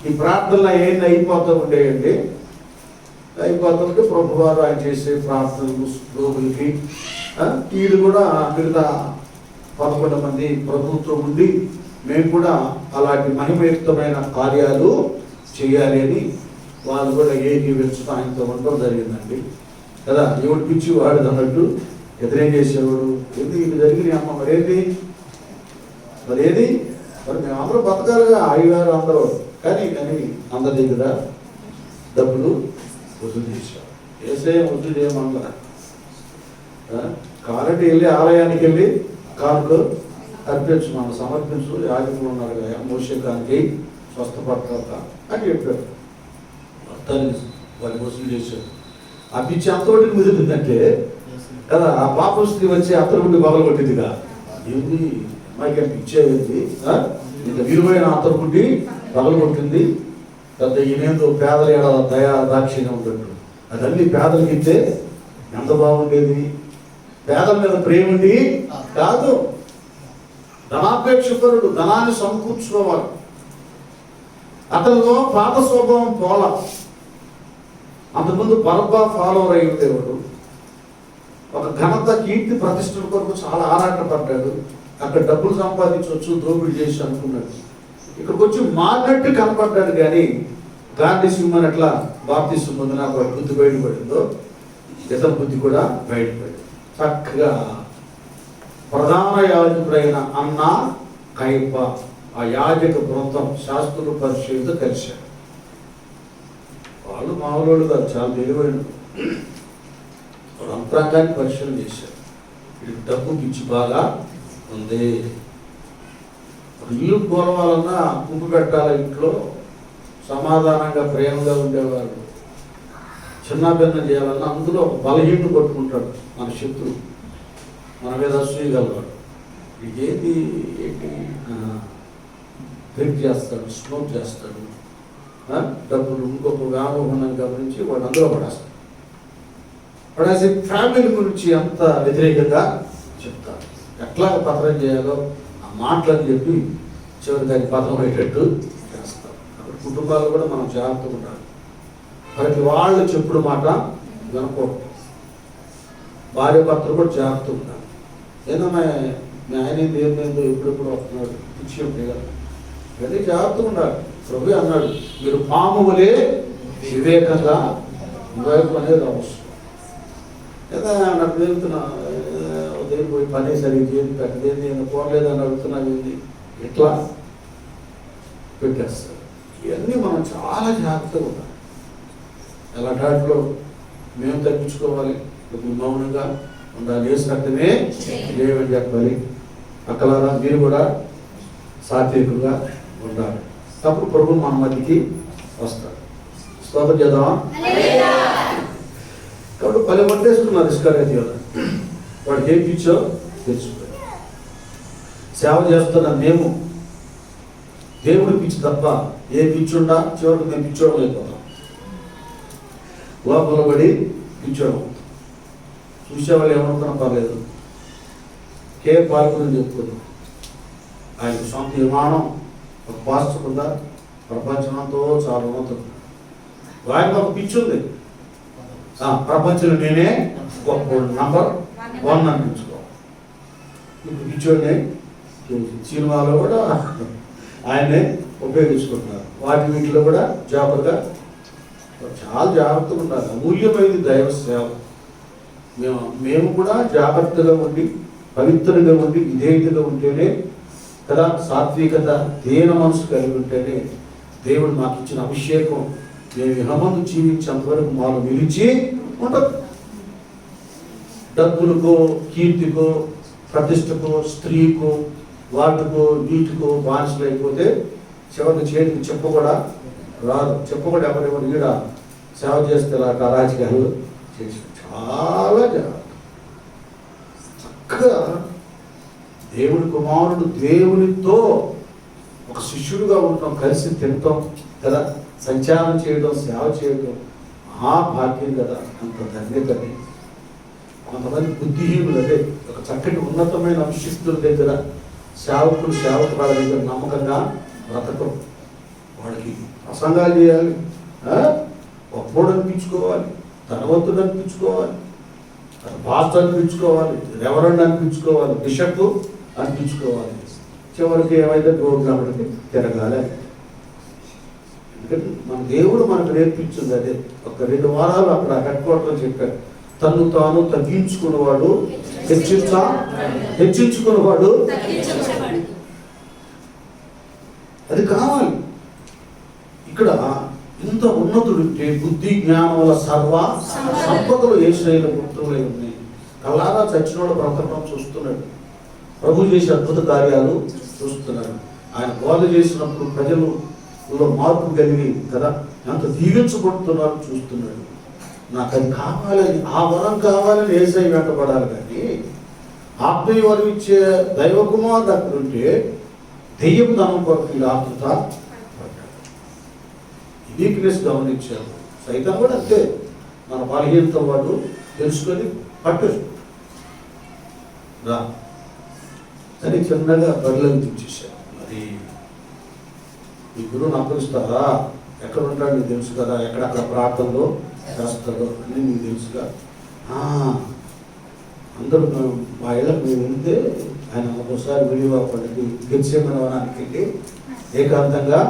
ఈ ప్రార్థనలు ఏంటి అయిపోతూ ఉండేయండి. అయిపోతుంటే ప్రభు వారు ఆయన చేసే ప్రార్థనలు రోగులకి, వీళ్ళు కూడా మిగతా 11 మంది ప్రభుత్వం ఉండి మేము కూడా అలాంటి మహిమయుక్తమైన కార్యాలు చేయాలి అని వాళ్ళు కూడా ఏకీవించడం ఆయనతో ఉండడం జరిగిందండి కదా. ఎవడు పిచ్చి వాడు అన్నట్టు ఎదురేం చేసేవాడు, ఏంటి ఇది జరిగినాయి అమ్మ, మరేది మరి మేము అందరూ బతకాలుగా అయ్యగారు అందరూ, కానీ అందరి దగ్గర డబ్బులు వసూలు చేశారు. ఏసే వసూలు చేయమన్నా కాబట్టి వెళ్ళి ఆలయానికి వెళ్ళి కానుక అర్పించు, మనం సమర్పించు, యాజకులు ఉన్నారు కదా మోషకానికి స్వస్థపడతాక అని చెప్పారు. మొత్తాన్ని వాళ్ళు వసూలు చేశారు. ఆ పిచ్చి అంతటికి ముదిరిందంటే కదా, ఆ పాపస్థితి వచ్చి అత్తరుకుండి బగలు కొట్టిందిగా, ఏంది మాకేం పిచ్చేది, ఇంత విలువైన అత్తరుకుండి బగలు కొట్టింది. పెద్ద ఈయనేందో పేదల ఏడాది దయా దాక్షిణ్యం ఉన్నట్టు, అదన్నీ పేదలకి ఇస్తే ఎంత బాగుండేది. పేదల మీద ప్రేమ ఉండి కాదు, ధనాపేక్షపరుడు, ధనాన్ని సమకూర్చుకోవాలి. అతనిలో పాత స్వభావం పోల. అంతకుముందు బరబ్బా ఫాలోవర్ అయి ఉండేవాడు. ఒక ఘనత, కీర్తి, ప్రతిష్టల కొరకు చాలా ఆరాటపడ్డాడు. అక్కడ డబ్బులు సంపాదించవచ్చు, దోపిడీ చేసి అనుకున్నాడు. ఇక్కడికి వచ్చి మారినట్టు కనపడ్డాడు. కానీ గాంధీ సింహన్ ఎట్లా బాప్తిసం పొందిన వాడి బుద్ధి బయటపడిందో ఇతని బుద్ధి కూడా బయటపడింది. చక్కగా ప్రధాన యాజకుడైన అన్న కైప, ఆ యాజక బృందం, శాస్త్రులు, పరిశీలితో కలిశారు. వాళ్ళు మామూలు కాదు, చాలా తెలివైన వాళ్ళు. అంతరంగాన్ని పరిశీలన చేశారు. వీడికి డబ్బు పిచ్చి బాగా ఉంది. ఇల్లు కోరవాలన్నా ఉప్పు పెట్టాలి, ఇంట్లో సమాధానంగా ప్రేమగా ఉండేవారు. చిన్న భిన్నం చేయాలన్నా అందులో ఒక బలహీనను కొట్టుకుంటాడు మన శత్రువు, మన మీద అసూయగలవాడు. ఏది ఏంటి డ్రింక్ చేస్తాడు, స్మోక్ చేస్తాడు, డబ్బులు ఇంకొక వ్యామోహాన్ని గమనించి వాడు అందులో పడేస్తాడు. పడేసి ఫ్యామిలీ గురించి అంత వ్యతిరేకంగా చెప్తారు. ఎట్లా పత్రం చేయాలో ఆ మాటలని చెప్పి చివరి దానికి పత్రం అయ్యేటట్టు చేస్తారు. అప్పుడు కుటుంబాలు కూడా మనం జాగ్రత్తగా ఉండాలి. ప్రతి వాళ్ళు చెప్పుడు మాట వినకూడదు. భార్య భర్తలు కూడా జాగ్రత్తగా ఉండాలి. ఏదన్నా మీ ఆయన ఏందో ఎప్పుడెప్పుడు వస్తున్నాడు పిచ్చి ఉంటాయి కదా, ఇవన్నీ జాగ్రత్తగా ఉండాలి. ప్రభు అన్నాడు, మీరు పాము వలె వివేకంగా వైపు అనేది అవసరం. లేదా నాకు వెళ్తున్నా ఉదయం పోయి పని సరిగ్గా చేసి పెట్టలేదు, నేను పోలేదని అడుగుతున్నాను, ఏంది ఇట్లా పెట్టేస్తారు. ఇవన్నీ మనం చాలా జాగ్రత్తగా ఉండాలి. ఎలాంటి వాటిలో మేము తగ్గించుకోవాలి, మౌనంగా ఉండాలి. ఏ రక్తమే ఏమని చెప్పాలి. అక్కలారా మీరు కూడా సాత్వికంగా ఉండాలి. అప్పుడు ప్రభు మన మధ్యకి వస్తాడు. స్తోత్రం చేద్దామా? కాబట్టి పని పట్టేసుకున్నారు ఇస్కరియోతు యోధ. వాడికి ఏం పిచ్చో తెలుసుకున్నాడు. సేవ చేస్తున్న మేము దేవుడి పిచ్చి తప్ప ఏ పిచ్చుండా చివరికి మేము పిచ్చోడం అయిపోతాం. లోపల పడి పిచ్చోడం. చూసేవాళ్ళు ఏమనుకున్నా పర్లేదు, పాల్గొని చెప్పుకున్నాం. ఆయనకు సొంత విమానం, ఒక పాస్టర్ ఉందా, ప్రపంచంతో చాలా ఉన్నతం. ఆయనకు ఒక పిచ్చి ఉంది, ప్రపంచంలో నేనే నంబర్ 1 అనిపించుకోవాలి. ఇప్పుడు పిచ్చోడిని సినిమాలో కూడా ఆయనే ఉపయోగించుకుంటున్నారు. వాటి వీటిలో కూడా జాగ్రత్తగా చాలా జాగ్రత్తగా ఉండాలి. అమూల్యమైనది దైవ సేవ. మేము కూడా జాగ్రత్తగా ఉండి, పవిత్రంగా ఉండి, విధేయతగా ఉంటేనే కదా, సాత్వికత, దీన మనసు కలిగి ఉంటేనే దేవుడు మాకు ఇచ్చిన అభిషేకం మేము ఇహమందు జీవించేంతవరకు మాలో నిలిచి ఉండదు. డబ్బులకో, కీర్తికో, ప్రతిష్టకో, స్త్రీకో, వాటికో, వీటికో బానిసలు అయిపోతే చివరికి చేతికి చెప్ప కూడా రాదు. చెప్ప కూడా ఎవరెవరు ఈడ సేవ చేస్తే రాజకీయాలు చేసి చాలా జాగ్రత్త. చక్కగా దేవుడి కుమారుడు దేవునితో ఒక శిష్యుడుగా ఉంటాం, కలిసి తింటాం కదా, సంచారం చేయడం, సేవ చేయడం మహాభాగ్యం కదా. అంత ధన్యతని కొంతమంది బుద్ధిహీనులు, అదే ఒక చక్కటి ఉన్నతమైన అభిషిక్తుల దగ్గర, సేవకురాల దగ్గర నమ్మకంగా బ్రతకం. వాడికి ప్రసంగాలు చేయాలి, గొప్పోడు అనిపించుకోవాలి, ధనవంతుడు అనిపించుకోవాలి, పాస్టర్ అనిపించుకోవాలి, రెవరెండ్ అనిపించుకోవాలి, బిషప్ అనిపించుకోవాలి. చివరికి ఏమైతే ప్రోగ్రాంలకి తిరగాలి. ఎందుకంటే మన దేవుడు మనకు నేర్పించింది అదే. ఒక 2 వారాలు అక్కడ హెడ్ క్వార్టర్ చెప్పారు, తను తాను తగ్గించుకున్నవాడు హెచ్చించుకున్నవాడు. అది కావాలి. ఇక్కడ ఇంత ఉన్నతుడుంటే బుద్ధి జ్ఞానముల సర్వ సంపదలు యేసయ్య పుత్రులై ఉన్నాయి. కల్లారా చచ్చినోడు బ్రతకడం చూస్తున్నాడు, ప్రభు చేసే అద్భుత కార్యాలు చూస్తున్నాడు. ఆయన బోధ చేసినప్పుడు ప్రజలలో మార్పు కలిగి కదా ఎంత దీవించబడుతున్నారో చూస్తున్నాడు. నాకు అది కావాలని, ఆ వరం కావాలని యేసయ్య వెంటబడాలి. కానీ ఆత్మీయ వరం ఇచ్చే దైవ కుమారుడు అక్కడ ఉంటే దెయ్యం ధనం కొరకు ఆతృత వీక్నెస్ గమనించారు. సైతం కూడా అంతే, మన బలహీనత వాడు తెలుసుకొని పట్టు రా అని చిన్నగా బరిలోకి తెచ్చేసారు. అది ఈ గురువుని అప్పగిస్తారా, ఎక్కడ ఉంటాడు నీకు తెలుసు కదా, ఎక్కడెక్కడ ప్రార్థనలో చేస్తాడో అని నీకు తెలుసుగా. అందరూ మా ఇళ్ళకి మేము వెళ్తే ఆయన ఒకసారి వీడియో అప్పటికి గెలిచేమని వనానికి ఏకాంతంగా.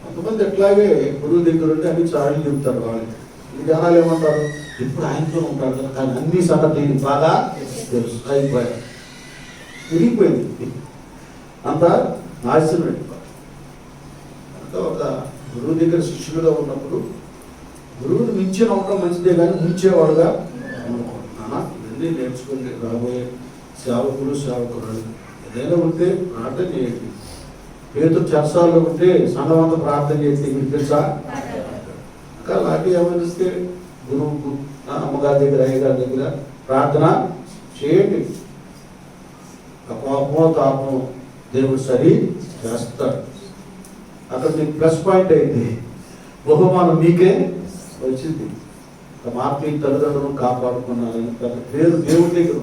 కొంతమంది ఎట్లాగే గురువు దగ్గర ఉంటే అన్ని చాలు చెప్తారు. వాళ్ళకి ఈ జనాలు ఏమంటారు, ఇప్పుడు ఆయనతో ఉంటారు కదా, కానీ అన్ని సంగతి బాగా తెలుసు. అయిపోయారు, తిరిగిపోయింది, అంత నాశనం అయిపోయారు. అంతా ఒక గురువు దగ్గర శిష్యులుగా ఉన్నప్పుడు గురువుని మించిన ఉండడం మంచిదే, కానీ ముంచేవాడుగా ఇవన్నీ నేర్చుకుని రాబోయే సేవకులు సేవకురాలు ఏదైనా ఉంటే ప్రార్థన చేయండి. పేరు చర్చాల్లో ఉంటే సంఘం అంతా ప్రార్థన చేస్తే మీకు తెలుసా. ఇంకా అలాంటి ఏమనిస్తే గురువుకు అమ్మగారి దగ్గర అయ్యగారి దగ్గర ప్రార్థన చేయండి. ఆ కోపమో తాపమో దేవుడు సరి చేస్తాడు. అక్కడ మీకు ప్లస్ పాయింట్ అయింది, బహుమానం మీకే వచ్చింది. మా ఆత్మీయ తల్లిదండ్రులను కాపాడుకున్నారని పెద్ద పేరు దేవుడి దగ్గర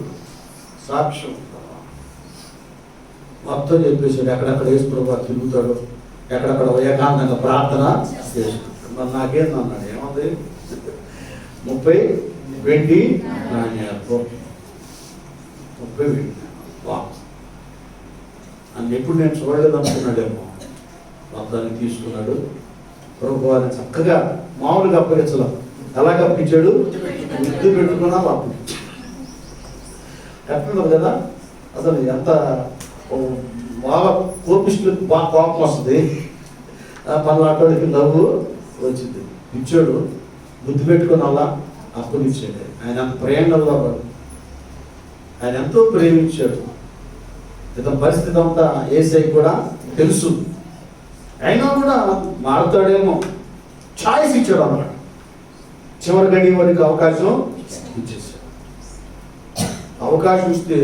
సాక్ష్యం మొత్తం చెప్పేసాడు. ఎక్కడెక్కడ యేసుప్రభువు తిరుగుతాడు, ఎక్కడెక్కడ ఏకాంతంగా ప్రార్థన చేసుకుంటాడు. మరి నాకేంది అన్నాడు, ఏముంది 30 వెండి నాణ్యాలు, 30 వెండి అని ఎప్పుడు నేను చూడలేదు అనుకున్నాడేమో. మొత్తాన్ని తీసుకున్నాడు. ప్రభు అని చక్కగా మామూలుగా అప్పగించడం. ఎలాగ అప్పించాడు, ముద్దు పెట్టుకున్నా అప్పించాడు. ఎట్లుండదు కదా అసలు, ఎంత బాగా కోపిస్తులకు బాగా కోపం వస్తుంది, పనులాటోడికి నవ్వు వచ్చింది. ఇచ్చాడు, ముద్దు పెట్టుకుని అలా అప్పగించాడు. ఆయన అంత ప్రేమగా ఆయన ఎంతో ప్రేమించాడు. ఇతని పరిస్థితి అంతా యేసయ్య కూడా తెలుసు. అయినా కూడా మారుతాడేమో ఛాయిస్ ఇచ్చాడు అన్నమాట. చివరి గడి వారికి అవకాశం ఇచ్చేసాడు. అవకాశం ఇస్తే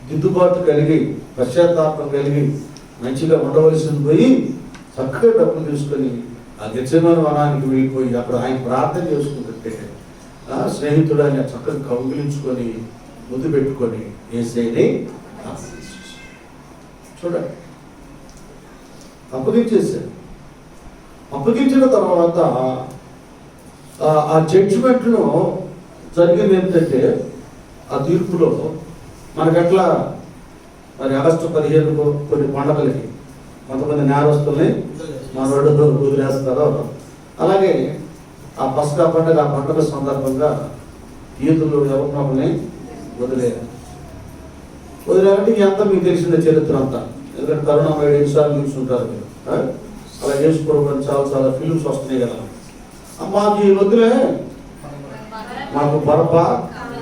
దిద్దుబాటు కలిగి పశ్చాత్తాపం కలిగి మంచిగా ఉండవలసింది పోయి చక్కగా డబ్బులు తీసుకొని ఆ గెత్సేమనే వనానికి వెళ్ళిపోయి అక్కడ ఆయన ప్రార్థన చేసుకుంటుంటే స్నేహితుడు ఆయన చక్కగా కౌగిలించుకొని ముద్దు పెట్టుకొని యేసయ్యని చూడండి అప్పగించేసాడు. అప్పగించిన తర్వాత ఆ జడ్జిమెంట్లో జరిగింది ఏంటంటే, ఆ తీర్పులో మనకట్లా మరి ఆగస్టు 15 కొన్ని పండుగలకి కొంతమంది నేరస్తుల్ని మన రోడ్డులో వదిలేస్తారో, అలాగే ఆ పస్కా పండుగ, ఆ పండుగ సందర్భంగా ఈదులు ఎవరిని వదిలేరంటే అంతా మీకు తెలిసిన చరిత్ర అంతా. ఎందుకంటే కరుణామయుడు ఎన్నిసార్లు చూసుకుంటారు మీరు. అలా చేసుకోవడం చాలా ఫిలిమ్స్ వస్తున్నాయి కదా. మాకు ఈ వద్దులే, మాకు బరప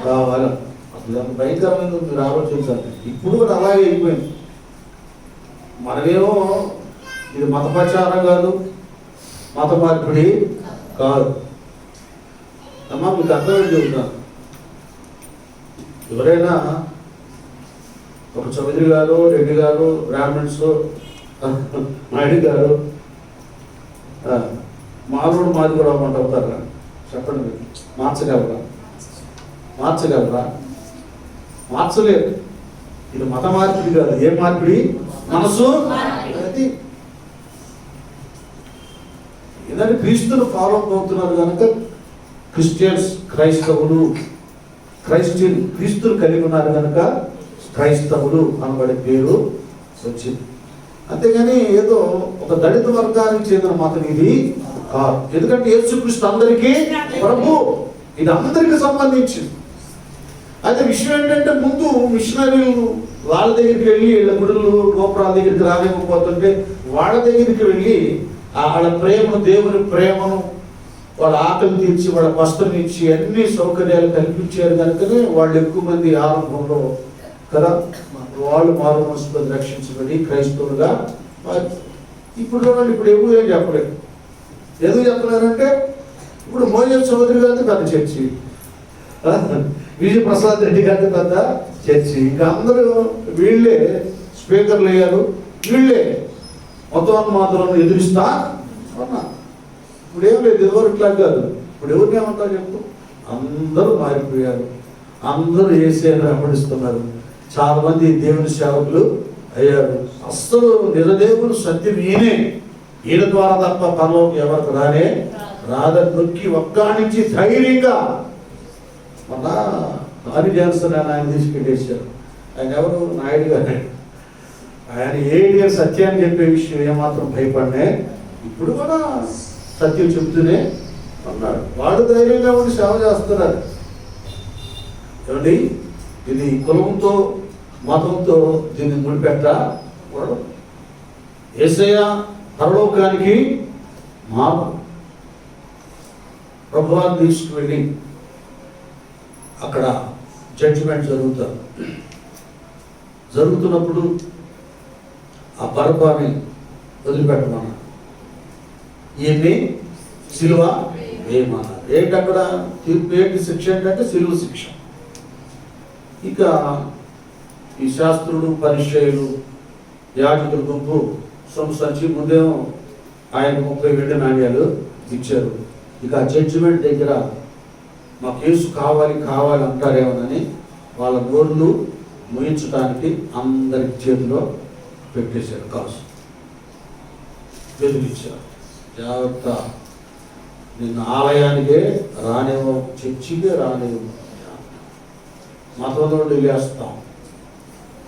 కావాలి. అసలు ఎంత భయంకరమైన మీరు ఆలోచించాలి. ఇప్పుడు కూడా అలాగే అయిపోయింది. మనమేమో ఇది మతపచారం కాదు, మత మార్పిడి కాదు. అమ్మా మీకు అర్థమేంటి చెబుతాను. ఎవరైనా ఒక చౌదరి గారు, రెడ్డి గారు, బ్రాహ్మణ్స్, నాయుడు గారు మాలోడు మాది కూడా అవ్వమంట అవుతారా? చెప్పండి మీరు. మార్చగలరా? మార్చలేరు. ఇది మత మార్పిడి కాదు. ఏ మార్పిడి? మనసు. అది ఏదంటే క్రీస్తును ఫాలో అవుతున్నారు కనుక క్రిస్టియన్స్, క్రైస్తవులు, క్రీస్తులు కలిగి ఉన్నారు కనుక క్రైస్తవులు అనబడే పేరు వచ్చింది. అంతేగాని ఏదో ఒక దళిత వర్గానికి చెందిన మతం ఇది కాదు. ఎందుకంటే యేసుక్రీస్తు అందరికీ ప్రభు, ఇది అందరికీ సంబంధించింది. అయితే విషయం ఏంటంటే, ముందు మిషనరీలు వాళ్ళ దగ్గరికి వెళ్ళి వీళ్ళ గుడులు గోపురాల దగ్గరికి రాలేకపోతుంటే వాళ్ళ దగ్గరికి వెళ్ళి వాళ్ళ ప్రేమను, దేవుని ప్రేమను, వాళ్ళ ఆకలి తీర్చి వాళ్ళ వస్త్రం ఇచ్చి అన్ని సౌకర్యాలు కల్పించారు కనుకనే వాళ్ళు ఎక్కువ మంది ఆరంభంలో కదా వాళ్ళు మారు మనసులో రక్షించబడి క్రైస్తవులుగా. ఇప్పుడు చూడండి, ఇప్పుడు ఎవరు ఏం చెప్పలేదు. ఎందుకు చెప్పలేరంటే, ఇప్పుడు మోజస్ చౌదరి గారిది పెద్ద చర్చి, విజయ ప్రసాద్ రెడ్డి గారిది పెద్ద చర్చి, ఇంకా అందరూ వీళ్ళే స్పీకర్లు అయ్యారు, వీళ్ళే మతోన్మాదులను ఎదురిస్తా ఉన్నా. ఇప్పుడు ఏం లేదు, ఇదివరకులా కాదు. ఇప్పుడు ఎవరిని ఏమంటారు చెప్పు, అందరూ మారిపోయారు, అందరూ యేసయ్యను వెంబడిస్తున్నారు. చాలా మంది దేవుని సేవకులు అయ్యాడు. అస్సలు నిజదేవుడు సత్యం ఈయన ద్వారా తప్ప పరలోకి ఎవరికి రాదని నొక్కి ఒక్కానించి ధైర్యంగా మొన్న ఆది జాన్సన్ ఆయన తీసుకెళ్ళేశారు. ఆయన ఎవరు? నాయుడు గారు. ఆయన ఏడు సత్యాన్ని చెప్పే విషయం ఏమాత్రం భయపడినే ఇప్పుడు కూడా సత్యం చెప్తూనే ఉన్నాడు. వాళ్ళు ధైర్యంగా ఉండి సేవ చేస్తున్నారు. ఏమండి, ఇది కులంతో మతంతో దీన్ని ముడిపెట్టకూడదు. యేసయ్య పరలోకానికి ప్రభువాన్ని తీసుకువెళ్ళి అక్కడ జడ్జిమెంట్ జరుగుతున్నప్పుడు ఆ బరబ్బాని వదిలిపెట్టమన్నా, ఈయన్ని సిలువ వేయమన్నారు. ఏంటక్కడ తీర్పు ఏంటి? శిక్ష ఏంటంటే సిలువ శిక్ష. ఇక ఈ శాస్త్రులు పరిచయులు యాజకుల గుంపు సంస్థ ముందేమో ఆయన 30 వెండి నాణ్యాలు ఇచ్చారు. ఇక జడ్జిమెంట్ దగ్గర మా కేసు కావాలి అంటారేమోనని వాళ్ళ నోర్లు ముయించడానికి అందరి చేతిలో పెట్టేశారు. కాసు బెదిరించారు. జాగ్రత్త, నిన్న ఆలయానికే రానేమో, చర్చికే రానేమో, మతంలో నుండి లేస్తాం,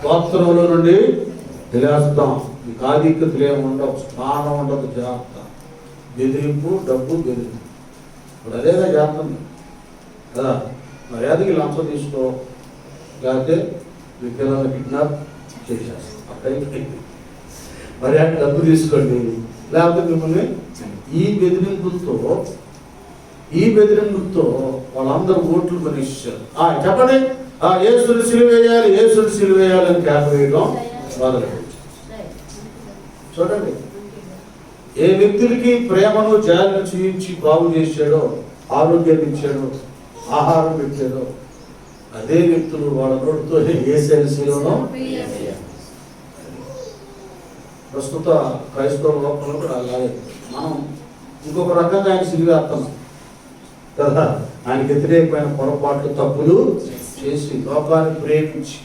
గోత్రంలో నుండి లేస్తాం, మీకు ఆధిక్యతలు ఏమి ఉండవు, స్థానం ఉండదు. జాగ్రత్త. బెదిరింపు, డబ్బు బెదిరింపు. ఇప్పుడు అదేగా చేస్తుంది కదా. మర్యాదకి లంచం తీసుకో, లేకపోతే మీ పిల్లల్ని కిడ్నాప్ చేసేస్తాం. అక్కడికి మర్యాద డబ్బు తీసుకోండి, లేకపోతే మిమ్మల్ని ఈ బెదిరింపులతో వాళ్ళందరూ ఓట్లు కొనిచ్చారు. చెప్పండి, యేసుని సిలువేయాలి అని కేక వేయడం మొదలెట్టారు. చూడండి, ఏ వ్యక్తులకి ప్రేమను జాలిని చూపించి బాగు చేశాడో, ఆరోగ్యాన్ని ఇచ్చాడో, ఆహారం పెట్టాడో, అదే వ్యక్తులు వాళ్ళ నోటితో యేసయ్య సిలువను. ప్రస్తుత క్రైస్తవ లోకంలో కూడా అలాగే మనం ఇంకొక రకంగా ఆయన సిలువేస్తున్నాం కదా. ఆయనకి వ్యతిరేకమైన పొరపాట్లు, తప్పులు చేసి లోకాన్ని ప్రేమించి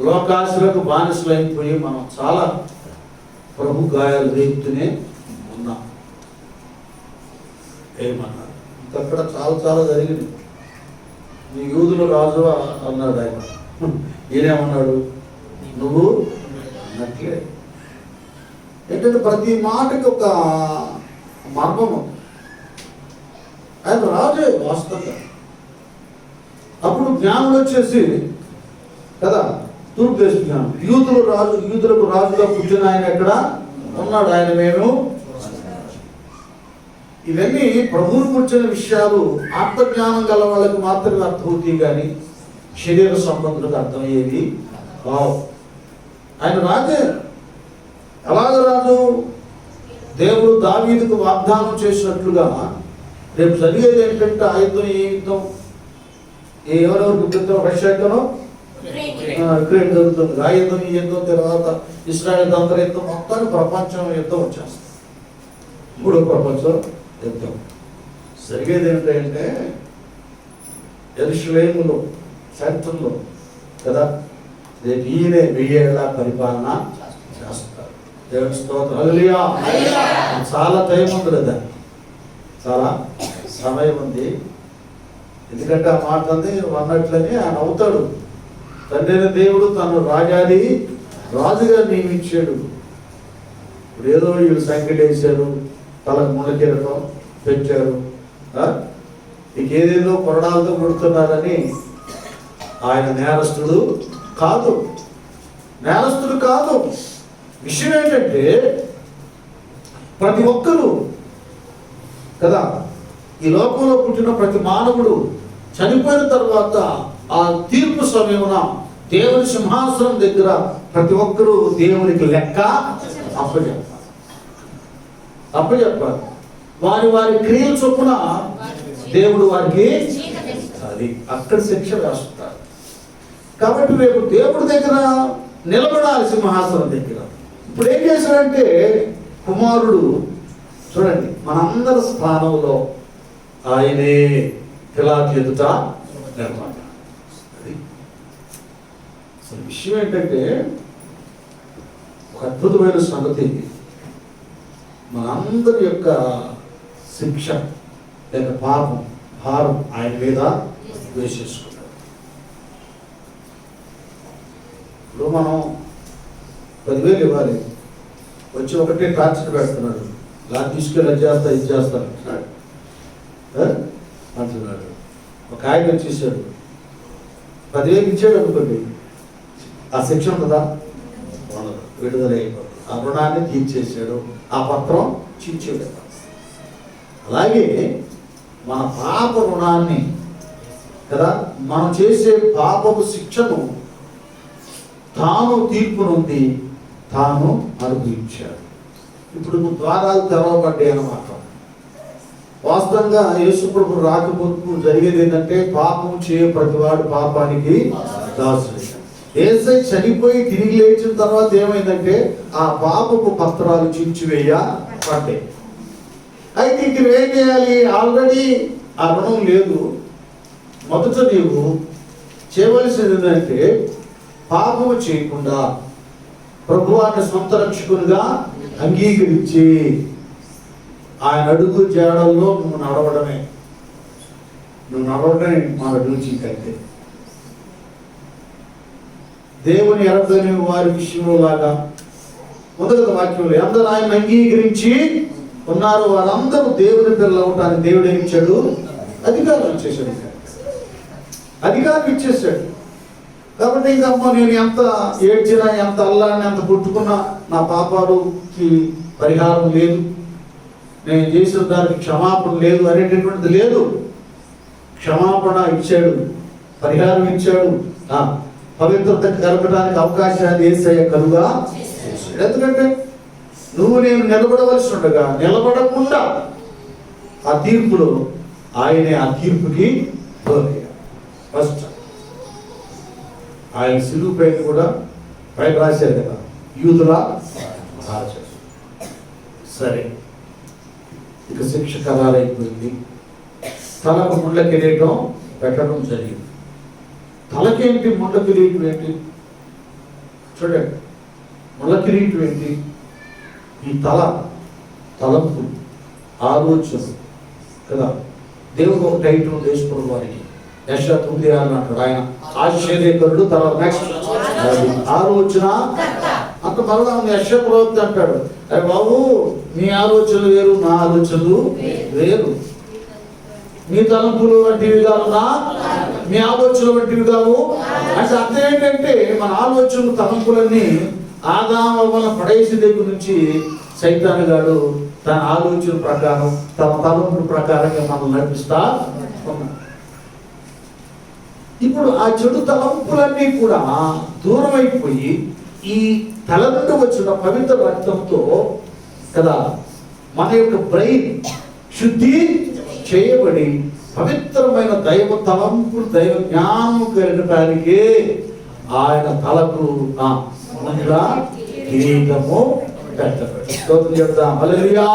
లోకాశలకు బానిసలైపోయి మనం చాలా ప్రభు గాయాలు రేపుతూనే ఉన్నాం. ఏమన్నారు? ఇంకక్కడ చాలా జరిగింది. నీ యూదుల రాజు అన్నాడు ఆయన. ఈయనేమన్నాడు? నువ్వు అన్నట్లే. ఏంటంటే ప్రతి మాటకి ఒక మర్మము. ఆయన రాజే వాస్తవంగా. అప్పుడు జ్ఞానులు వచ్చేసి కదా, తూర్పు దేశ జ్ఞానం, యూదులకు రాజుగా పుట్టిన ఆయన ఎక్కడ ఉన్నాడు, ఆయన మేము. ఇవన్నీ ప్రభువును కూర్చున్న విషయాలు ఆత్మజ్ఞానం గల వాళ్ళకి మాత్రమే అర్థమవుతాయి, కానీ శరీర సంబంధులకు అర్థమయ్యేవి కావు. ఆయన రాజే. ఎలాగ రాజు? దేవుడు దావీదుకు వాగ్దానం చేసినట్లుగా రేపు జరిగేది ఏంటంటే ఆ యుద్ధం, ఏ యుద్ధం, ఎవరెవరికి యుద్ధం? రష్యాకనో యుక్రెయిన్ జరుగుతుంది. ఆ యుద్ధం, ఈ యుద్ధం తర్వాత ఇస్రాయల్ అందరి యుద్ధం, మొత్తాన్ని ప్రపంచం యుద్ధం వచ్చేస్తుంది. 3వ ప్రపంచ యుద్ధం జరిగేది ఏంటంటే యెరూషలేములో సెంటర్లో కదా, రేపు ఈయనే 1000 ఏళ్ల పరిపాలన చేస్తారు. దేవుని స్తోత్రం. హల్లెలూయా. చాలా టైం ఉంది కదా, చాలా సమయం ఉంది. ఎందుకంటే ఆ మాట అంది అన్నట్లని ఆయన అవుతాడు. తండ్రి దేవుడు తను రాజుగా నియమించాడు. ఇప్పుడు ఏదో వీళ్ళు సంఖ్యలు వేశారు, తలకు మునకిరటం పెట్టారు, ఇంకేదేదో కొరడాలతో కొడుతున్నారని ఆయన నేరస్తుడు కాదు. విషయం ఏంటంటే ప్రతి ఒక్కరూ కదా, ఈ లోకంలో పుట్టిన ప్రతి మానవుడు చనిపోయిన తర్వాత ఆ తీర్పు సమయమున దేవుని సింహాసనం దగ్గర ప్రతి ఒక్కరూ దేవునికి లెక్క అప్పచెప్పాలి. వారి క్రియల చొప్పున దేవుడు వారికి అది అక్కడ శిక్ష వేస్తారు. కాబట్టి రేపు దేవుడి దగ్గర నిలబడాలి, సింహాసనం దగ్గర. ఇప్పుడు ఏం చేశాడంటే కుమారుడు చూడండి, మనందరి స్థానంలో ఆయనే పిలాతు ఎదుట నిలబడ్డాడు. అది అసలు విషయం ఏంటంటే ఒక అద్భుతమైన సంగతి, మనందరి యొక్క శిక్ష లేక పాపం భారం ఆయన మీద వేసేసుకున్నాడు. ఇప్పుడు మనం 10,000 ఇవ్వాలి, వచ్చి ఒకటే టార్చర్ పెడుతున్నాడు, ఇలా తీసుకెళ్ళి అది చేస్తా ఇది చేస్తాను అంటున్నాడు. ఒక ఆయన వచ్చేసాడు, 10,000 ఇచ్చాడు అనుకోండి, ఆ శిక్ష ఉంటుందా? విడుదల అయిపోతుంది. ఆ రుణాన్ని తీర్చేసాడు, ఆ పత్రం చించాడు. అలాగే మన పాప రుణాన్ని కదా, మనం చేసే పాపపు శిక్షను తాను తీర్పు నుండి తాను అనుభవించాడు. ఇప్పుడు ద్వారాలు తెరవబడ్డాయి అన్నమాట. వాస్తవంగా యేసుప్రభు రాకపోతు జరిగేది ఏంటంటే, పాపం చేయ ప్రతివాడు పాపానికి దాసుడు. యేసై చనిపోయి తిరిగి లేచిన తర్వాత ఏమైందంటే, ఆ పాపపు పత్రాలు చించివేయబడ్డాయి. అయితే ఇంక ఏం చేయాలి? ఆల్రెడీ ఆ రుణం లేదు. మొదట నీవు చేయవలసింది ఏంటంటే, పాపము చేయకుండా ప్రభువాన్ని సొంత రక్షకునిగా అంగీకరించి ఆయన అడుగు జాడల్లో నువ్వు నడవడమే మన రుచి కంటే. దేవుని ఎరగని వారి విషయంలో లాగా మొదటి వాక్యంలో అందరూ ఆయన అంగీకరించి ఉన్నారు, వారందరూ దేవుని పిల్లలు అవటానికి దేవుడు ఏమి ఇచ్చాడు? అధికారం ఇచ్చేసాడు. అధికారం ఇచ్చేసాడు. కాబట్టి ఇంకా నేను ఎంత ఏడ్చినా, ఎంత అల్లాడినా, ఎంత పుట్టుకున్నా నా పాపాలకి పరిహారం లేదు, నేను చేసిన దానికి క్షమాపణ లేదు అనేటటువంటిది లేదు. క్షమాపణ ఇచ్చాడు, పరిహారం ఇచ్చాడు, పవిత్రత కలగడానికి అవకాశాన్ని యేసయ్య కలుగా చేశాడు. ఎందుకంటే నువ్వు నేను నిలబడవలసి ఉండగా నిలబడకుండా ఆ తీర్పులో ఆయనే ఆ తీర్పుకి దూరయ్యాడు. ఫస్ట్ ఆయన సిలువు పైన కూడా పైన రాశారు కదా, యూదుల రాజు. సరే, ఇక శిక్ష ఖరారైపోయింది. తలకు ముళ్ళ కిరీటం పెట్టడం జరిగింది. తలకేంటి ముళ్ళ కిరీటం ఏంటి? చూడండి, ముళ్ళ కిరీటం ఏంటి? ఈ తలంపు ఆలోచన కదా. దేవుడు ఒక టైటిల్ దేశపురం వారికి యెషయా 9:6 అంటాడు ఆయన, ఆశ్చర్యకరుడు. తర్వాత నెక్స్ట్ ఆలోచన అంత మరలా యెషయా ప్రవక్త అంటాడు, అరే బాబు నీ ఆలోచనలు వేరు, నా ఆలోచనలు వేరు, నీ తలంపులు వంటివి కావునా మీ ఆలోచనలు వంటివి కావు. అంటే అర్థం ఏంటంటే, మన ఆలోచనలు తలంపులన్నీ ఆదాము వల్ల పడేసి దగ్గర నుంచి సైతాను గాడు తన ఆలోచన ప్రకారం, తన తలంపుల ప్రకారంగా మనం నడిపిస్తా ఉన్నాం. ఇప్పుడు ఆ చెడు తలంపులన్నీ కూడా దూరం అయిపోయి ఈ తల నుండి వచ్చిన పవిత్ర రక్తంతో కదా మన యొక్క బ్రెయిన్ శుద్ధి చేయబడి పవిత్రమైన దైవ తలంపులు, దైవ జ్ఞానం కలగటానికి ఆయన తలకు ముందుగా కిరీటము పెట్టబడి స్తోత్రం చెప్తాం. హల్లెలూయా.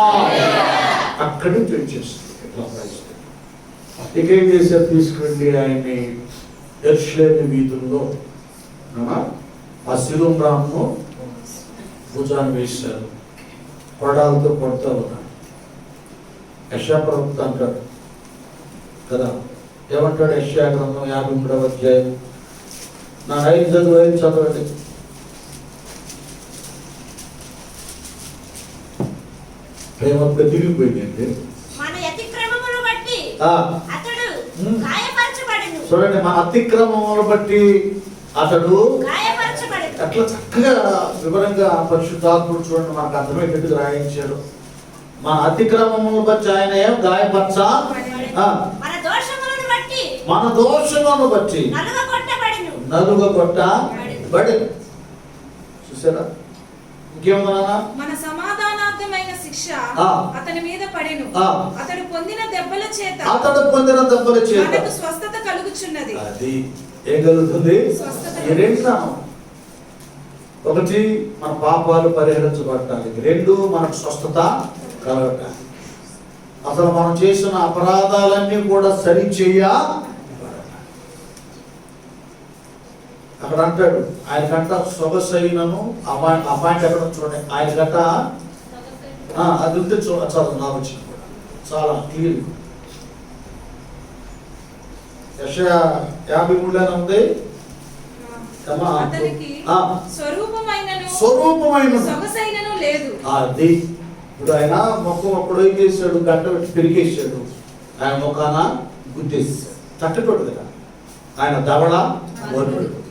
అక్కడి నుంచి వచ్చేస్తుంది. ఇక ఏం చేశారు? తీసుకెళ్ళి ఆయన్ని యెరూషలేము వీధుల్లో ఆ శిలువను భుజాన్ని వేశారు, కొరడాలతో కొడతా ఉన్నారు. యెషయా ప్రవక్త అంటాడు కదా, ఏమంటాడు? యెషయా గ్రంథం 53వ అధ్యాయం, నా 5 చదవండి. ప్రేమ తిరిగిపోయిందండి. చూడండి, మన అతిక్రమమును బట్టి అతడు అట్లా చక్కగా వివరంగా పరిశుద్ధాత్ముడు చూడండి మనకు అర్థమయ్యేట్టుగా రాయించాడు. మన అతిక్రమమును బట్టి ఆయన మన దోషములను బట్టి నలుగగొట్టబడి. చూసారా? ఇంకేమన్నా? మన సమాధానార్థమైన శిక్ష అతని మీద పడెను, అతడు పొందిన దెబ్బల చేత మనకు స్వస్థత కలుగుచున్నది. అది ఏం కలుగుతుంది? ఈ రెండు, ఒకటి మన పాపాలు పరిహరించబడటానికి, రెండు మనకు స్వస్థత కలగటానికి. అసలు మనం చేసిన అపరాధాలన్నీ కూడా సరి చేయ అక్కడ అంటాడు ఆయనకంట సొగసైనను ఆ పాయింట్ ఎక్కడ చూడండి, ఆయనకంట అది ఉంటే చదువు నాకు వచ్చింది కూడా చాలా క్లియర్. యెషయా 53 ఉంది. అతనికి స్వరూపమైనను సొగసైనను లేదు. అది ఇప్పుడు ఆయన మొక్క ఒక్కడు ఏం చేశాడు, గంట పెట్టి పెరిగేసాడు, ఆయన మొక్కన గుద్దేసాడు, చక్కటోడు కదా ఆయన దవడ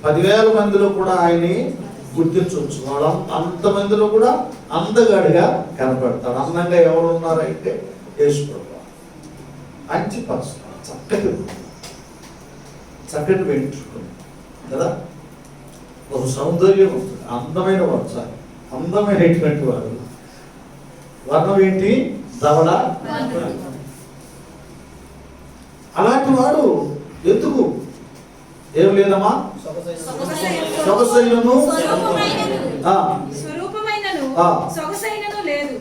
10,000 మందిలో కూడా ఆయన్ని గుర్తించవచ్చు. వాళ్ళ అంతమందిలో కూడా అందగాడిగా కనపడతాడు. అందంగా ఎవరు ఉన్నారంటే యేసుప్రభువు. మంచి పర్సన్, చక్కటి వెంట్రుకలు కదా, ఒక సౌందర్యం ఉంటుంది, అందమైన వాడు, సార్ అందమైనటువంటి వాడు. వర్ణం ఏంటి? దవడ. అలాంటి వాడు ఎందుకు ఏం లేదమ్మా, సొగసైనను సొగసైనను లేదు.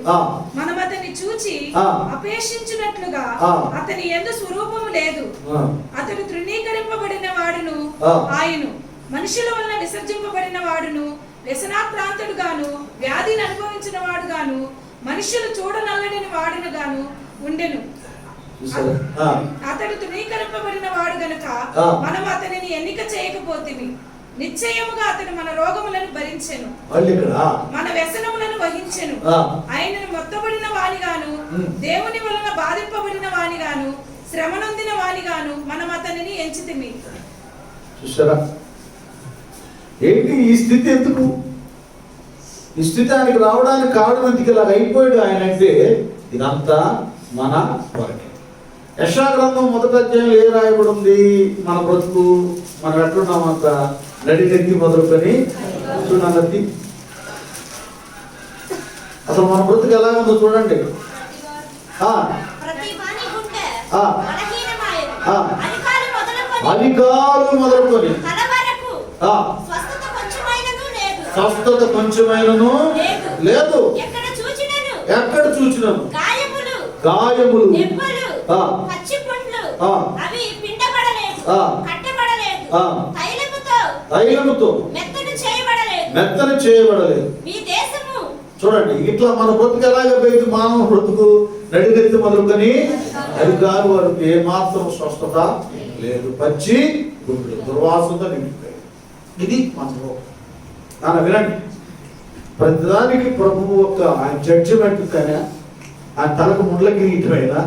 మనం అతన్ని చూచి అపేక్షించినట్లుగా అతని యందు స్వరూపము లేదు. అతడు తృణీకరింపబడిన వాడును, ఆయన మనుషుల వలన విసర్జింపబడిన వాడును, వ్యసనాక్రాంతుడు గాను, వ్యాధిని అనుభవించిన వాడు గాను, మనుషులు చూడనల్లడిన వాడును గాను ఉండెను. అతడు తృణీకరింపబడిన వాడు గనుక మనం అతనిని ఎన్నిక చేయకపోతిమి. నిశ్చయముగా అతడు మన రోగములను భరించెను, మన వ్యసనములను వహించెను. ఆయనను మొత్తబడిన వానిగాను, దేవుని వలన బాధింపబడిన వానిగాను, శ్రమనొందిన వానిగాను మనం అతనిని ఎంచితిమి. చూసారా ఏంటి ఈ స్థితి? ఎందుకు ఈ స్థితి ఆయనకి రావడానికి కారణం? ఎందుకు ఇలా అయిపోయాడు ఆయన అంటే ఇదంతా మన కొరకే. యెషయా గ్రంథం 1వ అధ్యాయంలో ఏ రాయబడి ఉంది? మన బ్రతుకు మనం ఎట్లున్నామంత నడినెత్తి మొదలుకొని చూడండి, అసలు మన బ్రతుకు ఎలా ఉందో చూడండి. అధికారులు మొదలుకొని స్వస్థత కొంచెమైనను లేదు. ఎక్కడ చూచినను గాయములు, తైలముతో మెత్తన చేయబడలేదు. చూడండి ఇట్లా మన బ్రతుకు ఎలాగైపోయింది? మానవ బ్రతుకు నడినెత్తి మొదలుకొని అధికారు వరకు ఏమాత్రం స్వస్థత లేదు, పచ్చి గుడ్లు దుర్వాసనతో నిండిపోయాయి. ఇది మన రోగం. నాన్న వినండి, ప్రతిదానికి ప్రభువు ఒక ఆయన జడ్జిమెంట్ కానీ, ఆయన తలకు ముళ్ళ కిరీటమైనా,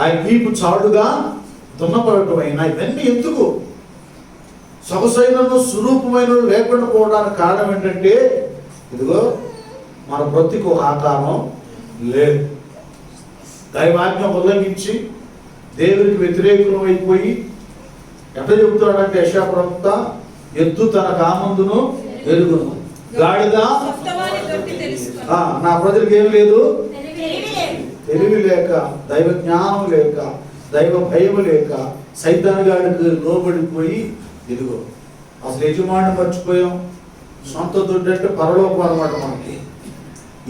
ఆయన వీపు చాడుగా దున్నపడటమైనా, ఇవన్నీ ఎందుకు? సొగసైనను స్వరూపమైన లేకుండా పోవడానికి కారణం ఏంటంటే ఇదిగో మన బ్రతుకు ఆకారం లేదు. దైవాజ్ఞ ఉల్లంఘించి దేవునికి వ్యతిరేకులు అయిపోయి ఎట్లా చెబుతున్నాడంటే యెషయా ప్రవక్త, ఎద్దు తన కామందును ఎరుగును, గాడిద నా ప్రజలకు ఏమి లేదు, తెలివి లేక, దైవ జ్ఞానం లేక, దైవ భయం లేక, సైతాను గాడికి లోబడిపోయి ఇదిగో అసలు యజమాని మర్చిపోయాం. సొంత దుడ్డు అంటే పరలోకం అనమాట. మనకి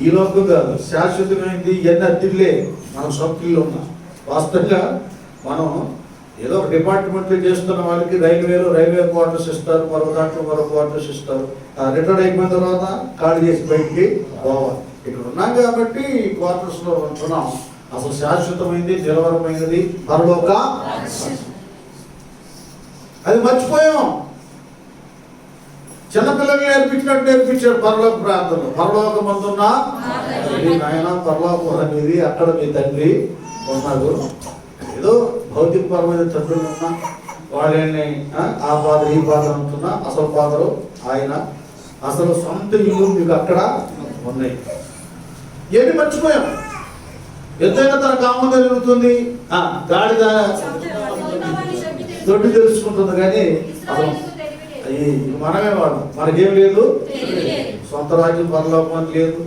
ఈ లోకం కాదు, శాశ్వతమైంది. ఇవన్నీ అతిలే మనం సొంతలో ఉన్నా. వాస్తవంగా మనం ఏదో ఒక డిపార్ట్మెంట్లో చేస్తున్న వాళ్ళకి రైల్వే క్వార్టర్స్ ఇస్తారు, మరో దాంట్లో మరో క్వార్టర్స్ ఇస్తారు. రిటైర్డ్ అయిపోయిన తర్వాత ఖాళీ చేసి బయటికి పోవాలి. ఇక్కడ ఉన్నాం కాబట్టి క్వార్టర్స్లో ఉంటున్నాం. అసలు శాశ్వతమైంది, నిలవరమైనది పరలోక, అది మర్చిపోయాం. చిన్నపిల్లలు నేర్పించినట్టు నేర్పించాడు పరలోక ప్రాంతంలో. పరలోకమందున్న నాయన పరలోకం అనేది అక్కడ మీ తండ్రి ఉన్నాడు. ఏదో భౌతికపరమైన తండ్రులు ఉన్నా వాళ్ళని ఆ ఫాదర్ ఈ ఫాదర్ అంటున్నా, అసలు ఫాదరు ఆయన, అసలు సొంత ఇల్లు మీకు అక్కడ ఉన్నాయి. ఏమి మర్చిపోయాం. ఎత్తైనా తన కామం జరుగుతుంది, గాడిద దొడ్డు తెలుసుకుంటుంది, కానీ అసలు మనమే వాడు, మనకేం లేదు, సొంత రాజ్యం పరలోకం లేదు,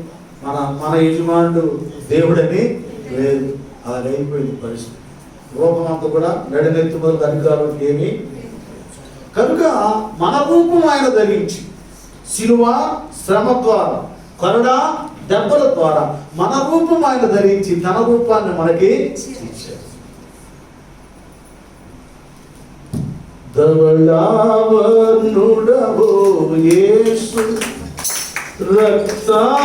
మన యజమానుడు దేవుడని లేదు. అది అయిపోయింది పరిస్థితి. రూపం అంతా కూడా నడినెత్తి మొదలు అధికారులకు ఏమి. కనుక మన రూపం ఆయన ధరించి శిలువ శ్రమ ద్వారా, కరుణ దెబ్బల ద్వారా మన రూపం ఆయన ధరించి తన రూపాన్ని మనకి ఇచ్చాడు. ధవళావర్ణుడవో యేసు రక్తావర్ణుడవీవు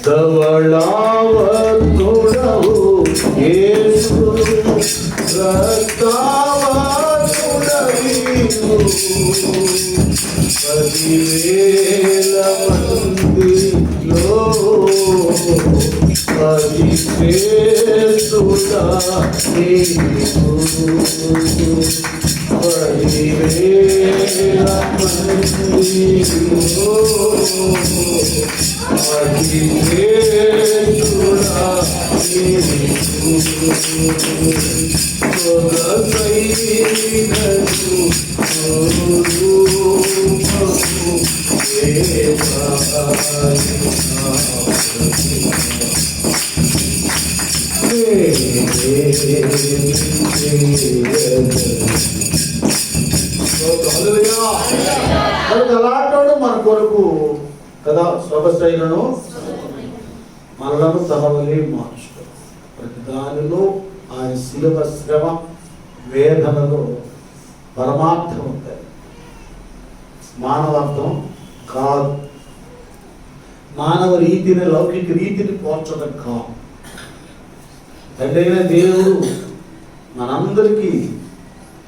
ధవళావర్ణుడవో యేసు రక్తావర్ణుడవీవు 10,000 మందిలో పరిశేషుడా నీవు 10,000 మందిలో పరిశేషుడా అలాంటి మన కొరకు కదా స్వభశైలను మనలను తనవలే మార్చుకో ప్రతి దానిలో ఆయన శిలువ శ్రమ వేదనలో పరమార్థం ఉంటాయి, మానవార్థం కాదు. మానవ రీతిని లౌకిక రీతిని పోల్చడం కాదు. తండ్రైన దేవుడు మనందరికీ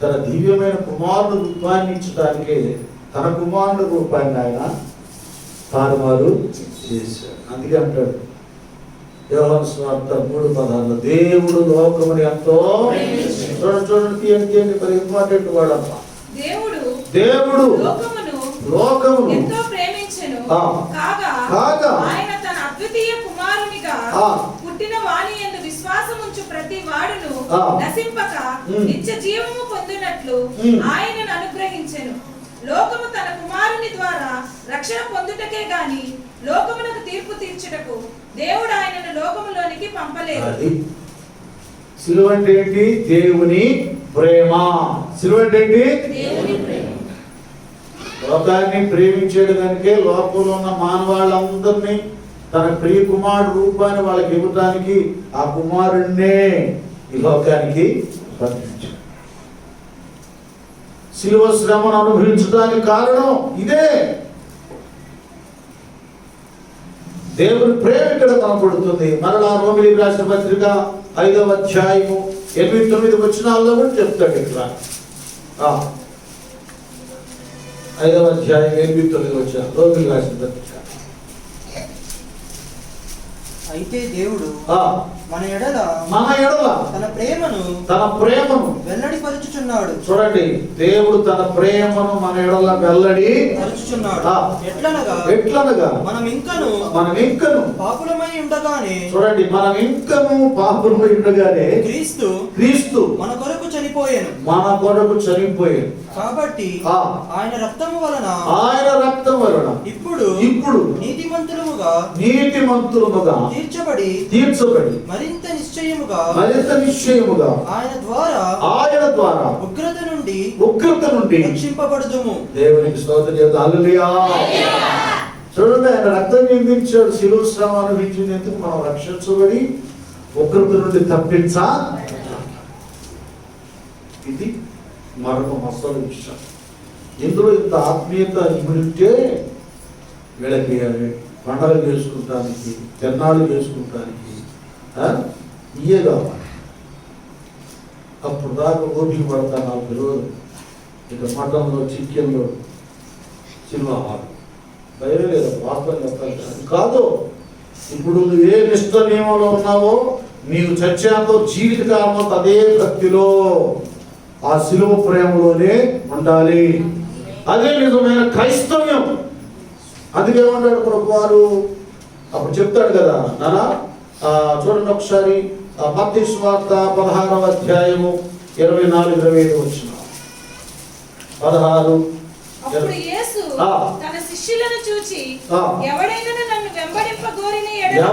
తన దివ్యమైన కుమారుడు రూపాన్ని ఇచ్చడానికే తన కుమారుడు రూపాన్ని ఆయన తారుమారు చేశాడు. అందుకే అంటాడు యోహాను సువార్త 3:16 దేవుడు లోకముని ఎంతో చూడండి మరి ఇంపార్టెంట్ వాడు అమ్మ. దేవుడు లోకమును ఎంతో ప్రేమించెను కాగా ఆయన తన అద్వితీయ కుమారునిగా పుట్టిన వాని యందు విశ్వాసముంచు ప్రతి వాడును నశింపక నిత్య జీవము పొందునట్లు ఆయనను అనుగ్రహించెను. లోకము తన కుమారుని ద్వారా రక్షణ పొందుటకే గాని లోకమునకు తీర్పు తీర్చుటకు దేవుడు ఆయనను లోకములోనికి పంపలేదు. సిలువ అంటే ఏంటి? దేవుని ప్రేమ. సిలువ అంటే ఏంటి? దేవుని ప్రేమ. లోకాన్ని ప్రేమించేడు కనుకే లోకంలో ఉన్న మానవాళ్ళందరినీ తన ప్రియ కుమారుడు రూపాన్ని వాళ్ళకి ఇవ్వడానికి ఆ కుమారుడినే ఈ లోకానికి పంపించాడు. శిలువ శ్రమను అనుభవించడానికి కారణం ఇదే. దేవుని ప్రేమ ఇక్కడ కనపడుతుంది. మరలా రోమిలికి రాసిన పత్రిక 5వ అధ్యాయము 8-9 వచనాల్లో కూడా చెప్తాడు. ఇట్లా 5వ అధ్యాయం 8-9 వచనాలు రోమిలికి రాసిన పత్రిక. అయితే దేవుడు మన ఎడల తన ప్రేమను వెల్లడిపరుచుచున్నాడు. చూడండి, దేవుడు తన ప్రేమను మన ఎడల వెల్లడి పరుచుచున్నాడు. ఎట్లనగా మనం ఇంకను పాపులమై ఉండగానే, చూడండి, మనం ఇంకను పాపులమై ఉండగానే క్రీస్తు మన కొరకు చనిపోయాను. కాబట్టి ఆయన రక్తము వలన ఇప్పుడు నీతిమంతులముగా తీర్చబడి మరింత నిశ్చయముగా ఆయన ద్వారా ఉగ్రత నుండి రక్షింపబడుదుము. దేవునికి స్తోత్రం. హల్లెలూయా. చూడండి, ఆయన రక్తం చిందించాడు. శిలువ శ్రమ అనుభవించినందుకు మనం రక్షించబడి ఉగ్రత నుండి తప్పించా. ఇది మరొక అసలు విషయం. ఇందులో ఇంత ఆత్మీయత ఇమిడితే వీళ్ళకి పండగలు చేసుకుంటానికి, తిన్నాళ్ళు చేసుకుంటానికి ఇయే కావాలి. అప్పుడు దాకా ఓపిక పడతా 4 రోజులు. ఇక మటన్లో, చికెన్లో సినిమా హాల్ భయం లేదు. వాస్తవం చెప్పాలి కాదు. ఇప్పుడు నువ్వు ఏ నిష్ట నియమంలో ఉన్నావో, నీవు చచ్చాతో జీవితకాలంలో అదే భక్తిలో ఆ శిలువ ప్రేమలోనే ఉండాలి. అదే నిజమైన క్రైస్తవ్యం. అందుకేమంటాడు ప్రభువారు అప్పుడు చెప్తాడు కదా నానా. చూడండి ఒకసారి మత్తయి సువార్త 16వ అధ్యాయము 24-25 వచ్చిన 16. అప్పుడు యేసు తన శిష్యులను చూచి, ఎవడైనను నన్ను వెంబడింప గోరిన ఎడల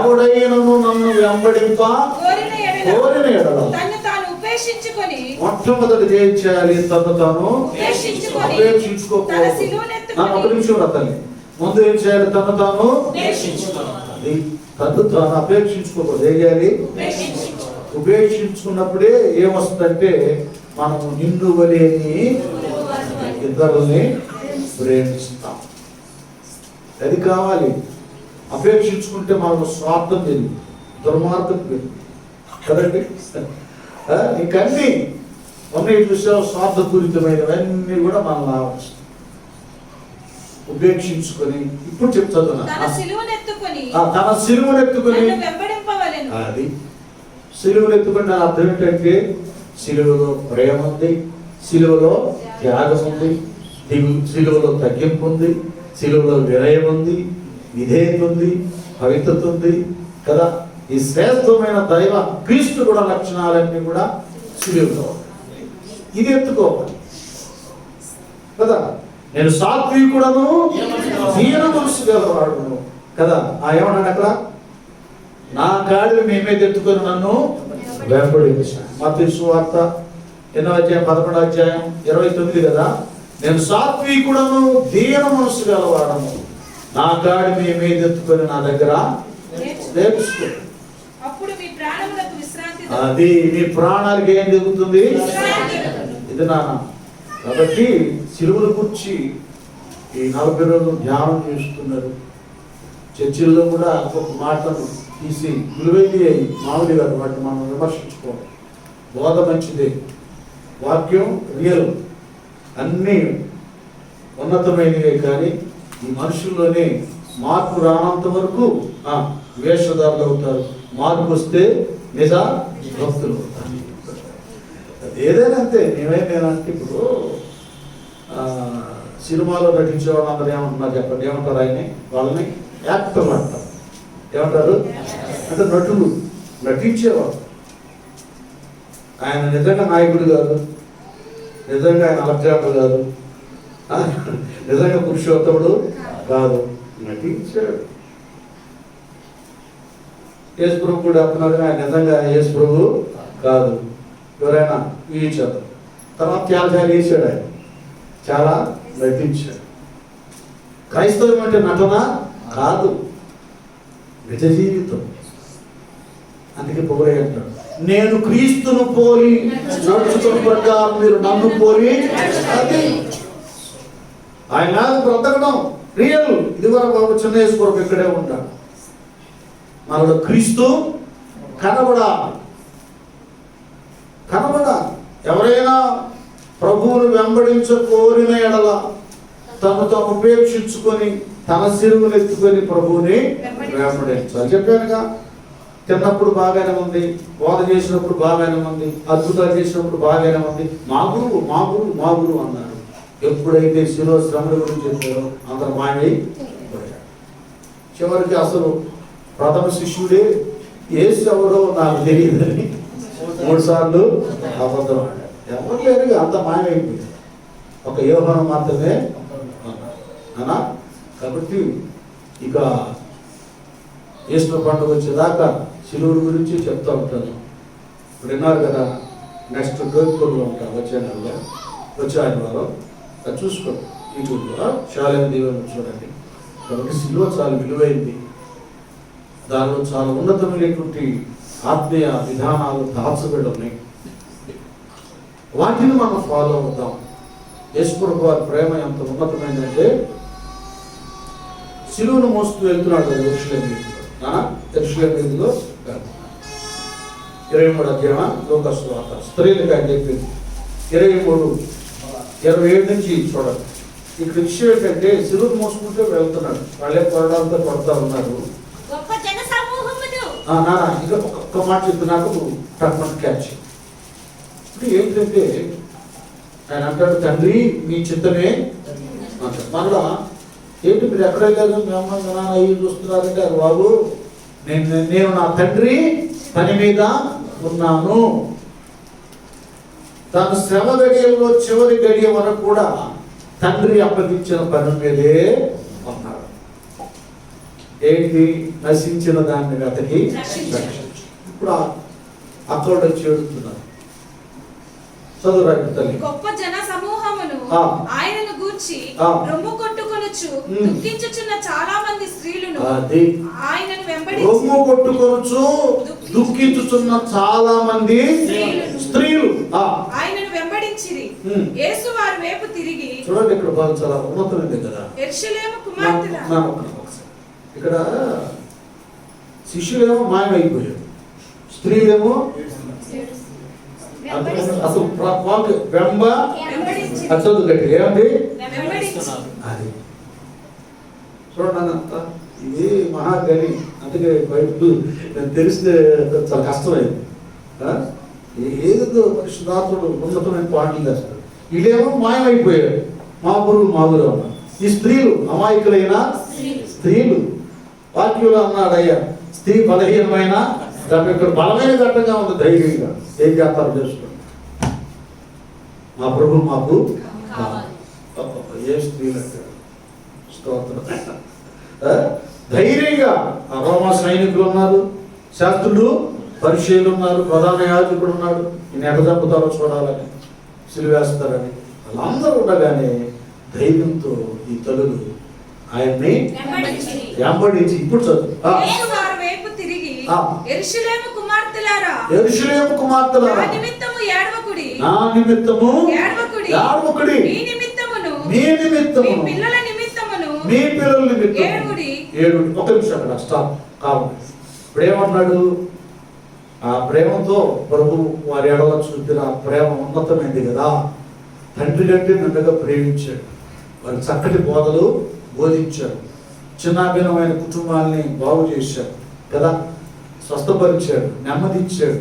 తన్ను తాను ఉపేక్షించుకొని, మొట్టమొదటి ఏం చేయాలి? తను తాను ఉపేక్షించుకోకూడదు. ముందు ఏం చేయాలి? తను తాను అపేక్షించుకోకూడదు. ఏం చేయాలి? ఉపేక్షించుకున్నప్పుడే ఏమొస్తుందంటే మనము నిన్ను వలేని ఇతరుల్ని ప్రేమిస్తాం. అది కావాలి. అపేక్షించుకుంటే మనకు స్వార్థం తెలియదు, దుర్మార్గం తెలియదు కదండి. ఇంకన్నీ ఉన్నాయి చూసావు, స్వార్థపూరితమైనవన్నీ కూడా మనం రావచ్చు. ఉపేక్షించుకొని ఇప్పుడు చెప్తున్నా, తన సిలువనెత్తుకొని అది సిలువనెత్తుకొని దాని అర్థం ఏంటంటే సిలువలో ప్రేమ ఉంది, సిలువలో త్యాగం ఉంది, సిలువలో తగ్గింపు ఉంది, సిలువలో వినయం ఉంది, విధేయత ఉంది, పవిత్రత ఉంది కదా. ఈ శ్రేష్టమైన దైవ క్రీస్తు కూడా లక్షణాలన్నీ కూడా సిలువలో ఇది ఎత్తుకోవాలి కదా. నేను సాత్వికుడను దీన మనసు గలవాడును కదా. ఏమన్నాడు అక్కడ, నా కాడిని మేమే ఎత్తుకొని నన్ను వెంబడించాను. మత్తయి సువార్త 8:11-29 కదా. నేను సాత్వికుడను దీన మనసు గలవాడను, నా కాడి మేమే ఎత్తుకొని నా దగ్గర నేర్చుకో. అది మీ ప్రాణాలకి ఏం జరుగుతుంది, ఇది నాన్న. కాబట్టి సిలువను గురించి ఈ 40 రోజులు ధ్యానం చేస్తున్నారు. చర్చిల్లో కూడా ఒక మాటను తీసి విలువైనవి అయ్యి మామూలుగా వాటిని మనం విమర్శించుకోవాలి. బోధ మంచిదే, వాక్యం రియల్, అన్నీ ఉన్నతమైనవే. కానీ ఈ మనుషుల్లోనే మార్పు రానంత వరకు వేషధారులు అవుతారు. మార్పు వస్తే నిజ భక్తులు అవుతారు. ఏదైనా అంతే. నేనంటే ఇప్పుడు సినిమాలో నటించే వాళ్ళందరూ ఏమంటున్నారు చెప్పండి, ఏమంటారు ఆయన్ని? వాళ్ళని యాక్టర్లు అంటారు. ఏమంటారు అంటే నటులు, నటించేవాళ్ళు. ఆయన నిజంగా నాయకుడు కాదు, నిజంగా ఆయన అలెగ్జాండర్ కాదు, నిజంగా పురుషోత్తముడు కాదు, నటించాడు. యేసు ప్రభు కూడా అంటున్నారు, ఆయన నిజంగా యేసు ప్రభు కాదు, ఎవరైనా వీచారు. తర్వాత చాలా వేసాడు, ఆయన చాలా నటించాడు. క్రైస్తవం అంటే నటన కాదు, నిజ జీవితం. అందుకే పొగరే అంటాడు, నేను క్రీస్తును పోలి నడుచుకున్న ప్రకారం మీరు నన్ను పోలి. అది ఆయన బ్రతకడం రియల్. ఇదివరకు చిన్న యేసుప్రభు ఇక్కడే ఉంటాడు, మనలో క్రీస్తు కనబడాలి. ఎవరైనా ప్రభువును వెంబడించ కోరిన ఎడల తను తాను ఉపేక్షించుకొని తన సిరువును ఎత్తుకొని ప్రభువుని వెంబడించాలి. చెప్పానుగా, తిన్నప్పుడు బాగానే ఉంది, బోధ చేసినప్పుడు బాగానే ఉంది, అద్భుతాలు చేసినప్పుడు బాగానే ఉంది, మా గురువు మా గురువు మా గురువు అన్నారు. ఎప్పుడైతే శిలో శ్రమల గురించి చెప్పారో అందరు మాయమై చివరికి అసలు ప్రథమ శిష్యుడే యేసు ఎవరో నాకు తెలియదని 3 సార్లు అబద్ధం ఆడాడు. ఎవరు లేరు, అంత మాయమైపోయింది. ఒక యోహాను మాత్రమే అన్నా. కాబట్టి ఇక ఈస్టర్ పండుగ వచ్చేదాకా శిలువుడి గురించి చెప్తూ ఉంటాను. ఇప్పుడు విన్నారు కదా, నెక్స్ట్ గోపికల్లో ఉంటాను వచ్చే నెలలో, వచ్చే ఆదివారం. అది చూసుకోండి యూట్యూబ్లో, శాలేమ దీవెన చూడండి. కాబట్టి శిలువ చాలా విలువైంది, దానిలో చాలా ఉన్నతమైనటువంటి ఆత్మీయ విధానాలు దాచబడి ఉన్నాయి. వాటిని మనం ఫాలో అవుతాం. యేసుప్రభు వారి ప్రేమ ఎంత ఉన్నతమైందంటే శిలువను మోస్తూ వెళ్తున్నాడు యెరూషలేము వీధిలో. 23 అధ్యాయం లూకాసు వార్త, స్త్రీలకు ఆయన చెప్పింది 23:27 నుంచి చూడండి. ఇక్కడ విషయం ఏంటంటే శిలువను మోసుకుంటూ వెళ్తున్నాడు, వాళ్ళే కొరడాలతో కొడతా ఉన్నారు. ఇంకా ఒక్క మాట చెప్పి నాకు టక్మన్ క్యాచ్. ఇప్పుడు ఏంటంటే ఆయన అంటాడు, తండ్రి మీ చిత్తమే అంటాడు. మరలా ఏంటి మీరు ఎక్కడైతే మీ అమ్మ నాన్న అయ్యి చూస్తున్నారంటే, అది బాబు నేను నా తండ్రి పని మీద ఉన్నాను. తన శ్రమ గడియల్లో చివరి గడియ వరకు కూడా తండ్రి అప్పగించిన పని మీదే ఉన్నాడు. ఏంటి? నశించిన దాన్ని వెతకి రక్షించు. ఇప్పుడు అక్కడ వచ్చి ఏడుతున్నారు. చదువురాండి తల్లి. గొప్ప జన సమూహమును ఆయనను గూర్చి రొమ్ము కొట్టుకొని కొట్టుకొనుచు దుఃఖించుచున్న చాలా మంది స్త్రీలను ఆయనను వెంబడించి రొమ్ము కొట్టుకొనుచు దుఃఖించుచున్న చాలా మంది స్త్రీలు ఆయనను వెంబడించిరి. యేసు వారి వైపు తిరిగి, చూడండి ఇక్కడ బాగా చాలా ఉన్నతమైంది కదా, యెరూషలేము కుమార్తెలారా. ఇక్కడ శిష్యులేమో మాయమైపోయారు, స్త్రీలేమో అసలు చదువు కట్టి ఏమండి అది చూడండి అంత ఇది మహాగని. అందుకే బైబిల్ తెలిస్తే చాలా కష్టమైంది. ఏదో పరిశుద్ధాత్ముడు ఉన్నతమైన పాటలు చేస్తారు. వీళ్ళేమో మాయమైపోయారు, మా ఊరు అన్నారు. ఈ స్త్రీలు అమాయకులైన స్త్రీలు. వాక్యంలో అన్నాడయ్యా, స్త్రీ బలహీనమైన ఇక్కడ బలమైన ఘట్టంగా ఉంది, ధైర్యంగా ఏం చేస్తారు చేసుకోండి. మా ప్రభు మాకు ఏ స్త్రీలు అంటారు, స్తోత్రం. ధైర్యంగా రోమా సైనికులు ఉన్నారు, శాస్త్రులు పరిచయులు ఉన్నారు, ప్రధాన యాజకుడు ఉన్నాడు, ఈయన ఎట చంపుతారో చూడాలని, సిలువేస్తారని వాళ్ళందరూ ఉండగానే ధైర్యంతో ఈ తల్లులు ఆయన్ని వెంబడించి ఇప్పుడు చదువు యెరూషలేము కుమార్తెలారా, నా నిమిత్తము ఏడవకుడి, మీ నిమిత్తమును మీ పిల్లల నిమిత్తమును ఏడుడి. ఒక నిమిషం అక్కడ స్టాప్ కావాలి. ఇప్పుడు ఏమన్నాడు? ఆ ప్రేమతో ప్రభు వారి ఎడల చూపిన ప్రేమ ఉన్నతమైంది కదా. తండ్రి కంటే నిండుగా ప్రేమించాడు, వారి చక్కటి బోధలు బోధించాడు, చిన్నాభిన్నమైన కుటుంబాన్ని బాగు చేశాడు కదా, స్వస్థపరిచాడు, నెమ్మది ఇచ్చాడు,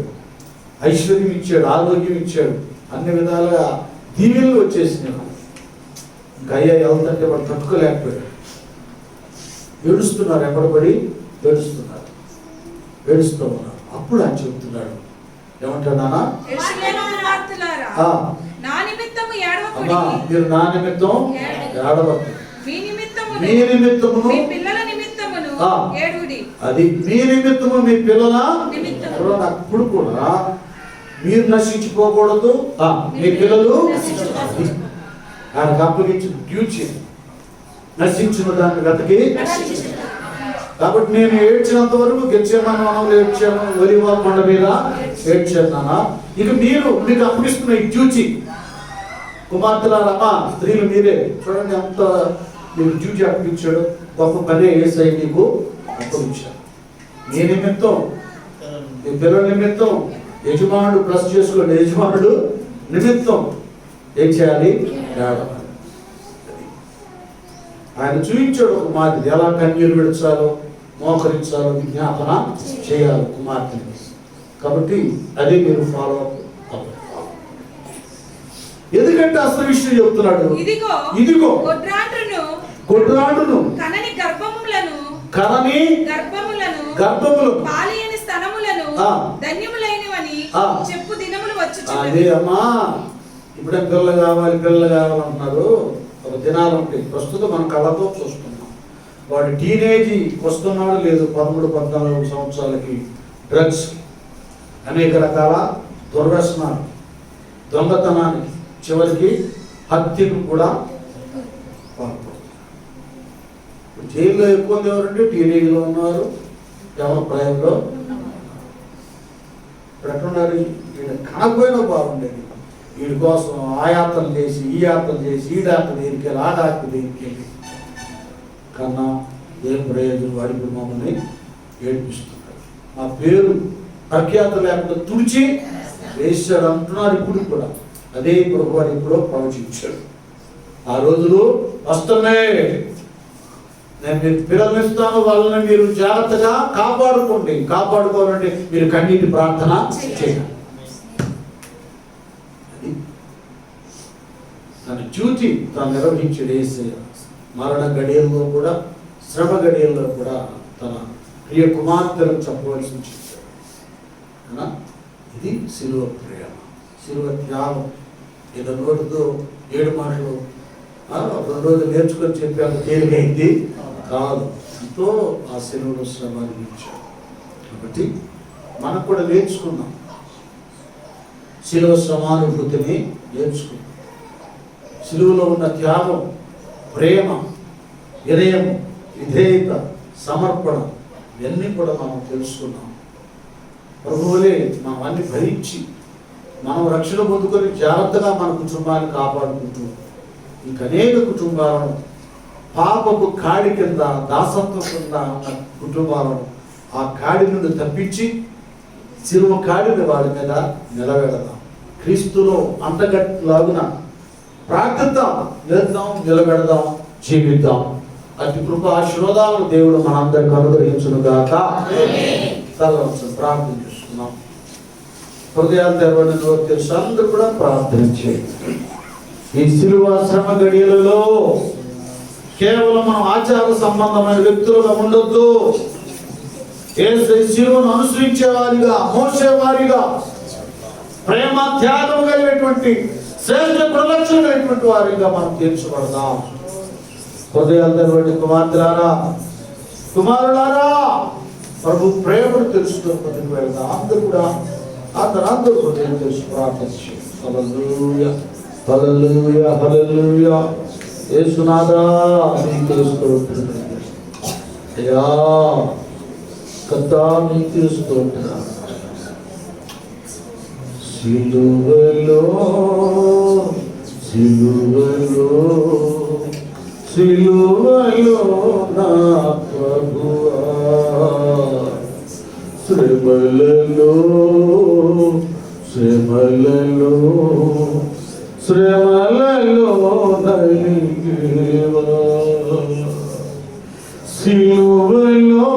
ఐశ్వర్యం ఇచ్చాడు, ఆరోగ్యం ఇచ్చాడు, అన్ని విధాలుగా దీవెనలు వచ్చేసినాడు. ఇంకా అయ్యా వెళ్తుంటే వాడు తట్టుకోలేకపోయాడు. ఏడుస్తున్నారు, ఎప్పటిపడి ఏడుస్తూ ఉన్నారు. అప్పుడు ఆయన చెబుతున్నాడు, ఏమంటాడు నాన్న, అమ్మా మీరు నా నిమిత్తం ఏడవద్దు, మీ నిమిత్తమును అది మీ నిమిత్తము మీ పిల్లల అప్పుడు కూడా మీరు నశించిపోకూడదు, మీ పిల్లలు ఆయనకు అప్పగించిన డ్యూటీ నశించిన దాన్ని వెతకి. కాబట్టి నేను ఏడ్చినంత వరకు గెలిచేమని ఏడ్చాను, ఒలివ కొండ మీద ఏడ్చాను. ఇక మీకు అప్పగిస్తున్న ఈ డ్యూటీ కుమార్తెలారమ్మా, స్త్రీలు మీరే చూడండి ఎంత మీకు డ్యూటీ అప్పగించాడు. గొప్ప పనే ఏసై నీకు అప్పగించాడు. మీ నిమిత్తం, మీ పిల్లల నిమిత్తం యజమానుడు ప్లస్ చేసుకోండి, యజమానుడు నిమిత్తం ఏం చేయాలి? ఆయన చూపించాడు ఒక మాదిరి, ఎలా కన్నీరు విడచాలో మోకరించాలో విజ్ఞాపన చేయాలి కుమార్తెని. కాబట్టి అదే మీరు ఫాలో అప్. ఎందుకంటే అసలు విషయం చెప్తున్నాడు, ఇదిగో గొడ్రాండును కనని గర్భములను పాలియని స్తనములను ధన్యములైనవని చెప్పు దినములు వచ్చుచున్నవి. అదే అమ్మా, ఇప్పుడే పిల్లలు కావాలంటున్నారు. ఒక దినాలు ఉంటాయి. ప్రస్తుతం మన కళ్ళతో చూస్తున్నాం. వాడు టీనేజ్ వస్తున్నాడు లేదు, 13-14 సంవత్సరాలకి డ్రగ్స్, అనేక రకాల దుర్వ్యసనాలు, దొంగతనానికి, చివరికి హత్యకు కూడా జైల్లో ఎక్కువ మంది ఎవరంటే టీనేజ్లో ఉన్నారు, ఎవరి ప్రాయంలో. ఇప్పుడు ఎట్టున్నారు, వీళ్ళు కనకపోయినా బాగుండేది. వీడి కోసం ఆ యాత్రలు చేసి, ఈ యాత్రలు చేసి, ఈ డాక్టర్ దగ్గరికి వెళ్ళి, ఆ డాక్టర్ దగ్గరికి వెళ్ళి కన్నా ఏం ప్రయోజనం? వాడికి మమ్మల్ని ఏడిపిస్తున్నారు. మా పేరు ప్రఖ్యాత లేకుండా తుడిచి వేసాడు అంటున్నారు ఇప్పుడు కూడా. అదే ప్రభు వారు ఎప్పుడో ప్రవచించాడు. ఆ రోజులు వస్తున్నాయి, నేను మీరు పిల్లలు ఇస్తాను, వాళ్ళని మీరు జాగ్రత్తగా కాపాడుకోండి. కాపాడుకోవాలంటే మీరు కన్నీటి ప్రార్థన చేయాలి. తన డ్యూటీ తాను నిర్వహించాడు యేసయ్య. మరణ గడియల్లో కూడా, శ్రమ గడియల్లో కూడా తన ప్రియ కుమార్తెలకు చెప్పవలసి చెప్పాడు. ఇది శిలువ ప్రేమ, శిలువ త్యాగం. ఏదో నోటితో 7 మాటలు 2 రోజులు నేర్చుకొని చెప్పి అంత తేలికైంది కాదు. ఎంతో ఆ శిలువలో శ్రమ అనిపించాడు. కాబట్టి మనం కూడా నేర్చుకున్నాం, శిలువ సమానుభూతిని నేర్చుకున్నాం. శిలువలో ఉన్న త్యాగం, ప్రేమ, వినయం, విధేయత, సమర్పణ ఇవన్నీ కూడా మనం తెలుసుకున్నాం. ప్రభువులే మనం అన్ని భరించి మనం రక్షణ పొందుకొని జాగ్రత్తగా మన కుటుంబాన్ని కాపాడుకుంటూ ఇంక అనేక కుటుంబాలను పాపపు కాడి కింద, దాసత్వం కింద ఉన్న కుటుంబాలను ఆ కాడి నుండి తప్పించి శిలువ కాడిని వాడి మీద నిలబెడదాం. క్రీస్తులో అంతగట్లాగున ప్రార్థిద్దాం, నిలుద్దాం, నిలబెడదాం, జీవిద్దాం. అతి కృప ఆశీర్వాదాలను దేవుడు మనందరికి అనుగ్రహించును గాక. ప్రార్థన చేస్తున్నాం. హృదయాలు తెరవని నోరు తెలుసు అందరూ కూడా ప్రార్థన చేయండి. ఈ శిలువ శ్రమ గడియలలో కేవలం మనం ఆచార సంబంధమైన వ్యక్తులుగా ఉండొద్దు. శిలువను అనుసరించే వారిగా, మోసే వారిగా, ప్రేమ త్యాగం కలిగినటువంటి శ్రేష్ఠ గుణలక్షణం కలిగినటువంటి వారిగా మనం తీర్చబడదాం. హృదయాలు తెరవండి కుమార్తెలారా, కుమారులారా, ప్రభు ప్రేమను తెలుసుకొని వెళ్దాం. అందరూ కూడా అందరూ హృదయం తెలుసు ప్రార్థన చేయండి. హల్లెలూయా, హల్లెలూయా, హల్లెలూయా. యేసునాథా నీకు స్తోత్రం అయ్యా, కర్తా నీకు స్తోత్రం. సిలువలో సిలువలో సిలువలో నా ప్రభువా, శ్రమలలో శ్రమలలో శ్రమలలో నలిగేవా, సిలువలో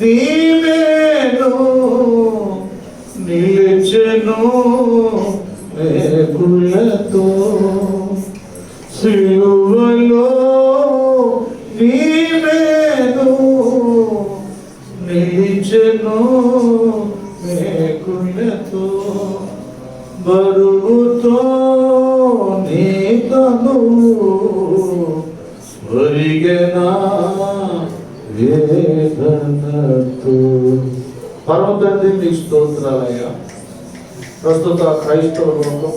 నీవేను నిలిచెను వేకులతో, సిలువలో నీవేను నిలిచెను వేకులతో, బరువుతో నీ తనువు ఒరిగెనా వేదనతో. పరమ తండ్రి నీకు స్తోత్రాలయ్యా. ప్రస్తుత క్రైస్తవ లోకం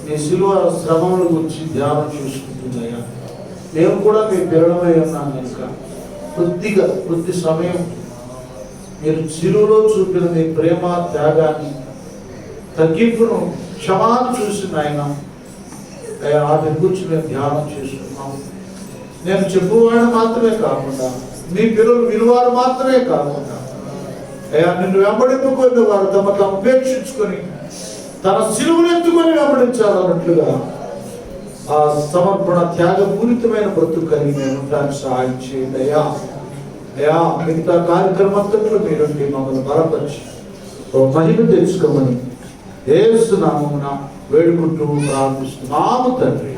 నీ శిలువ శ్రమల గురించి ధ్యానం చేసుకుంటుందయ్యా. మేము కూడా మీ పిల్లలమై ఉన్నాం కనుక కొద్ది సమయం మీరు శిలువలో చూపిన మీ ప్రేమ త్యాగాన్ని, తగ్గింపును, క్షమాను చూసిన ఆయన అయ్యా వాటి గురించి మేము ధ్యానం చేసుకున్నాం. నేను చెప్పువాడు మాత్రమే కాకుండా, మీ పిల్లలు విలువారు మాత్రమే కాకుండా అయ్యా నిన్ను వెంబడింపుకొని వారు తమ ఉపేక్షించుకొని తన శిలువను ఎత్తుకొని వెంబడించాలన్నట్లుగా ఆ సమర్పణ త్యాగపూరితమైన బ్రతుకు కలిగి మేము దానికి సహాయం చేయండి అయ్యా. అయ్యా మిగతా కార్యక్రమంలో మీరుండి మమ్మల్ని బలపరిచి మహిమ తెచ్చుకోమని యేసు నామమున వేడుకుంటూ ప్రార్థిస్తున్నాము తండ్రి.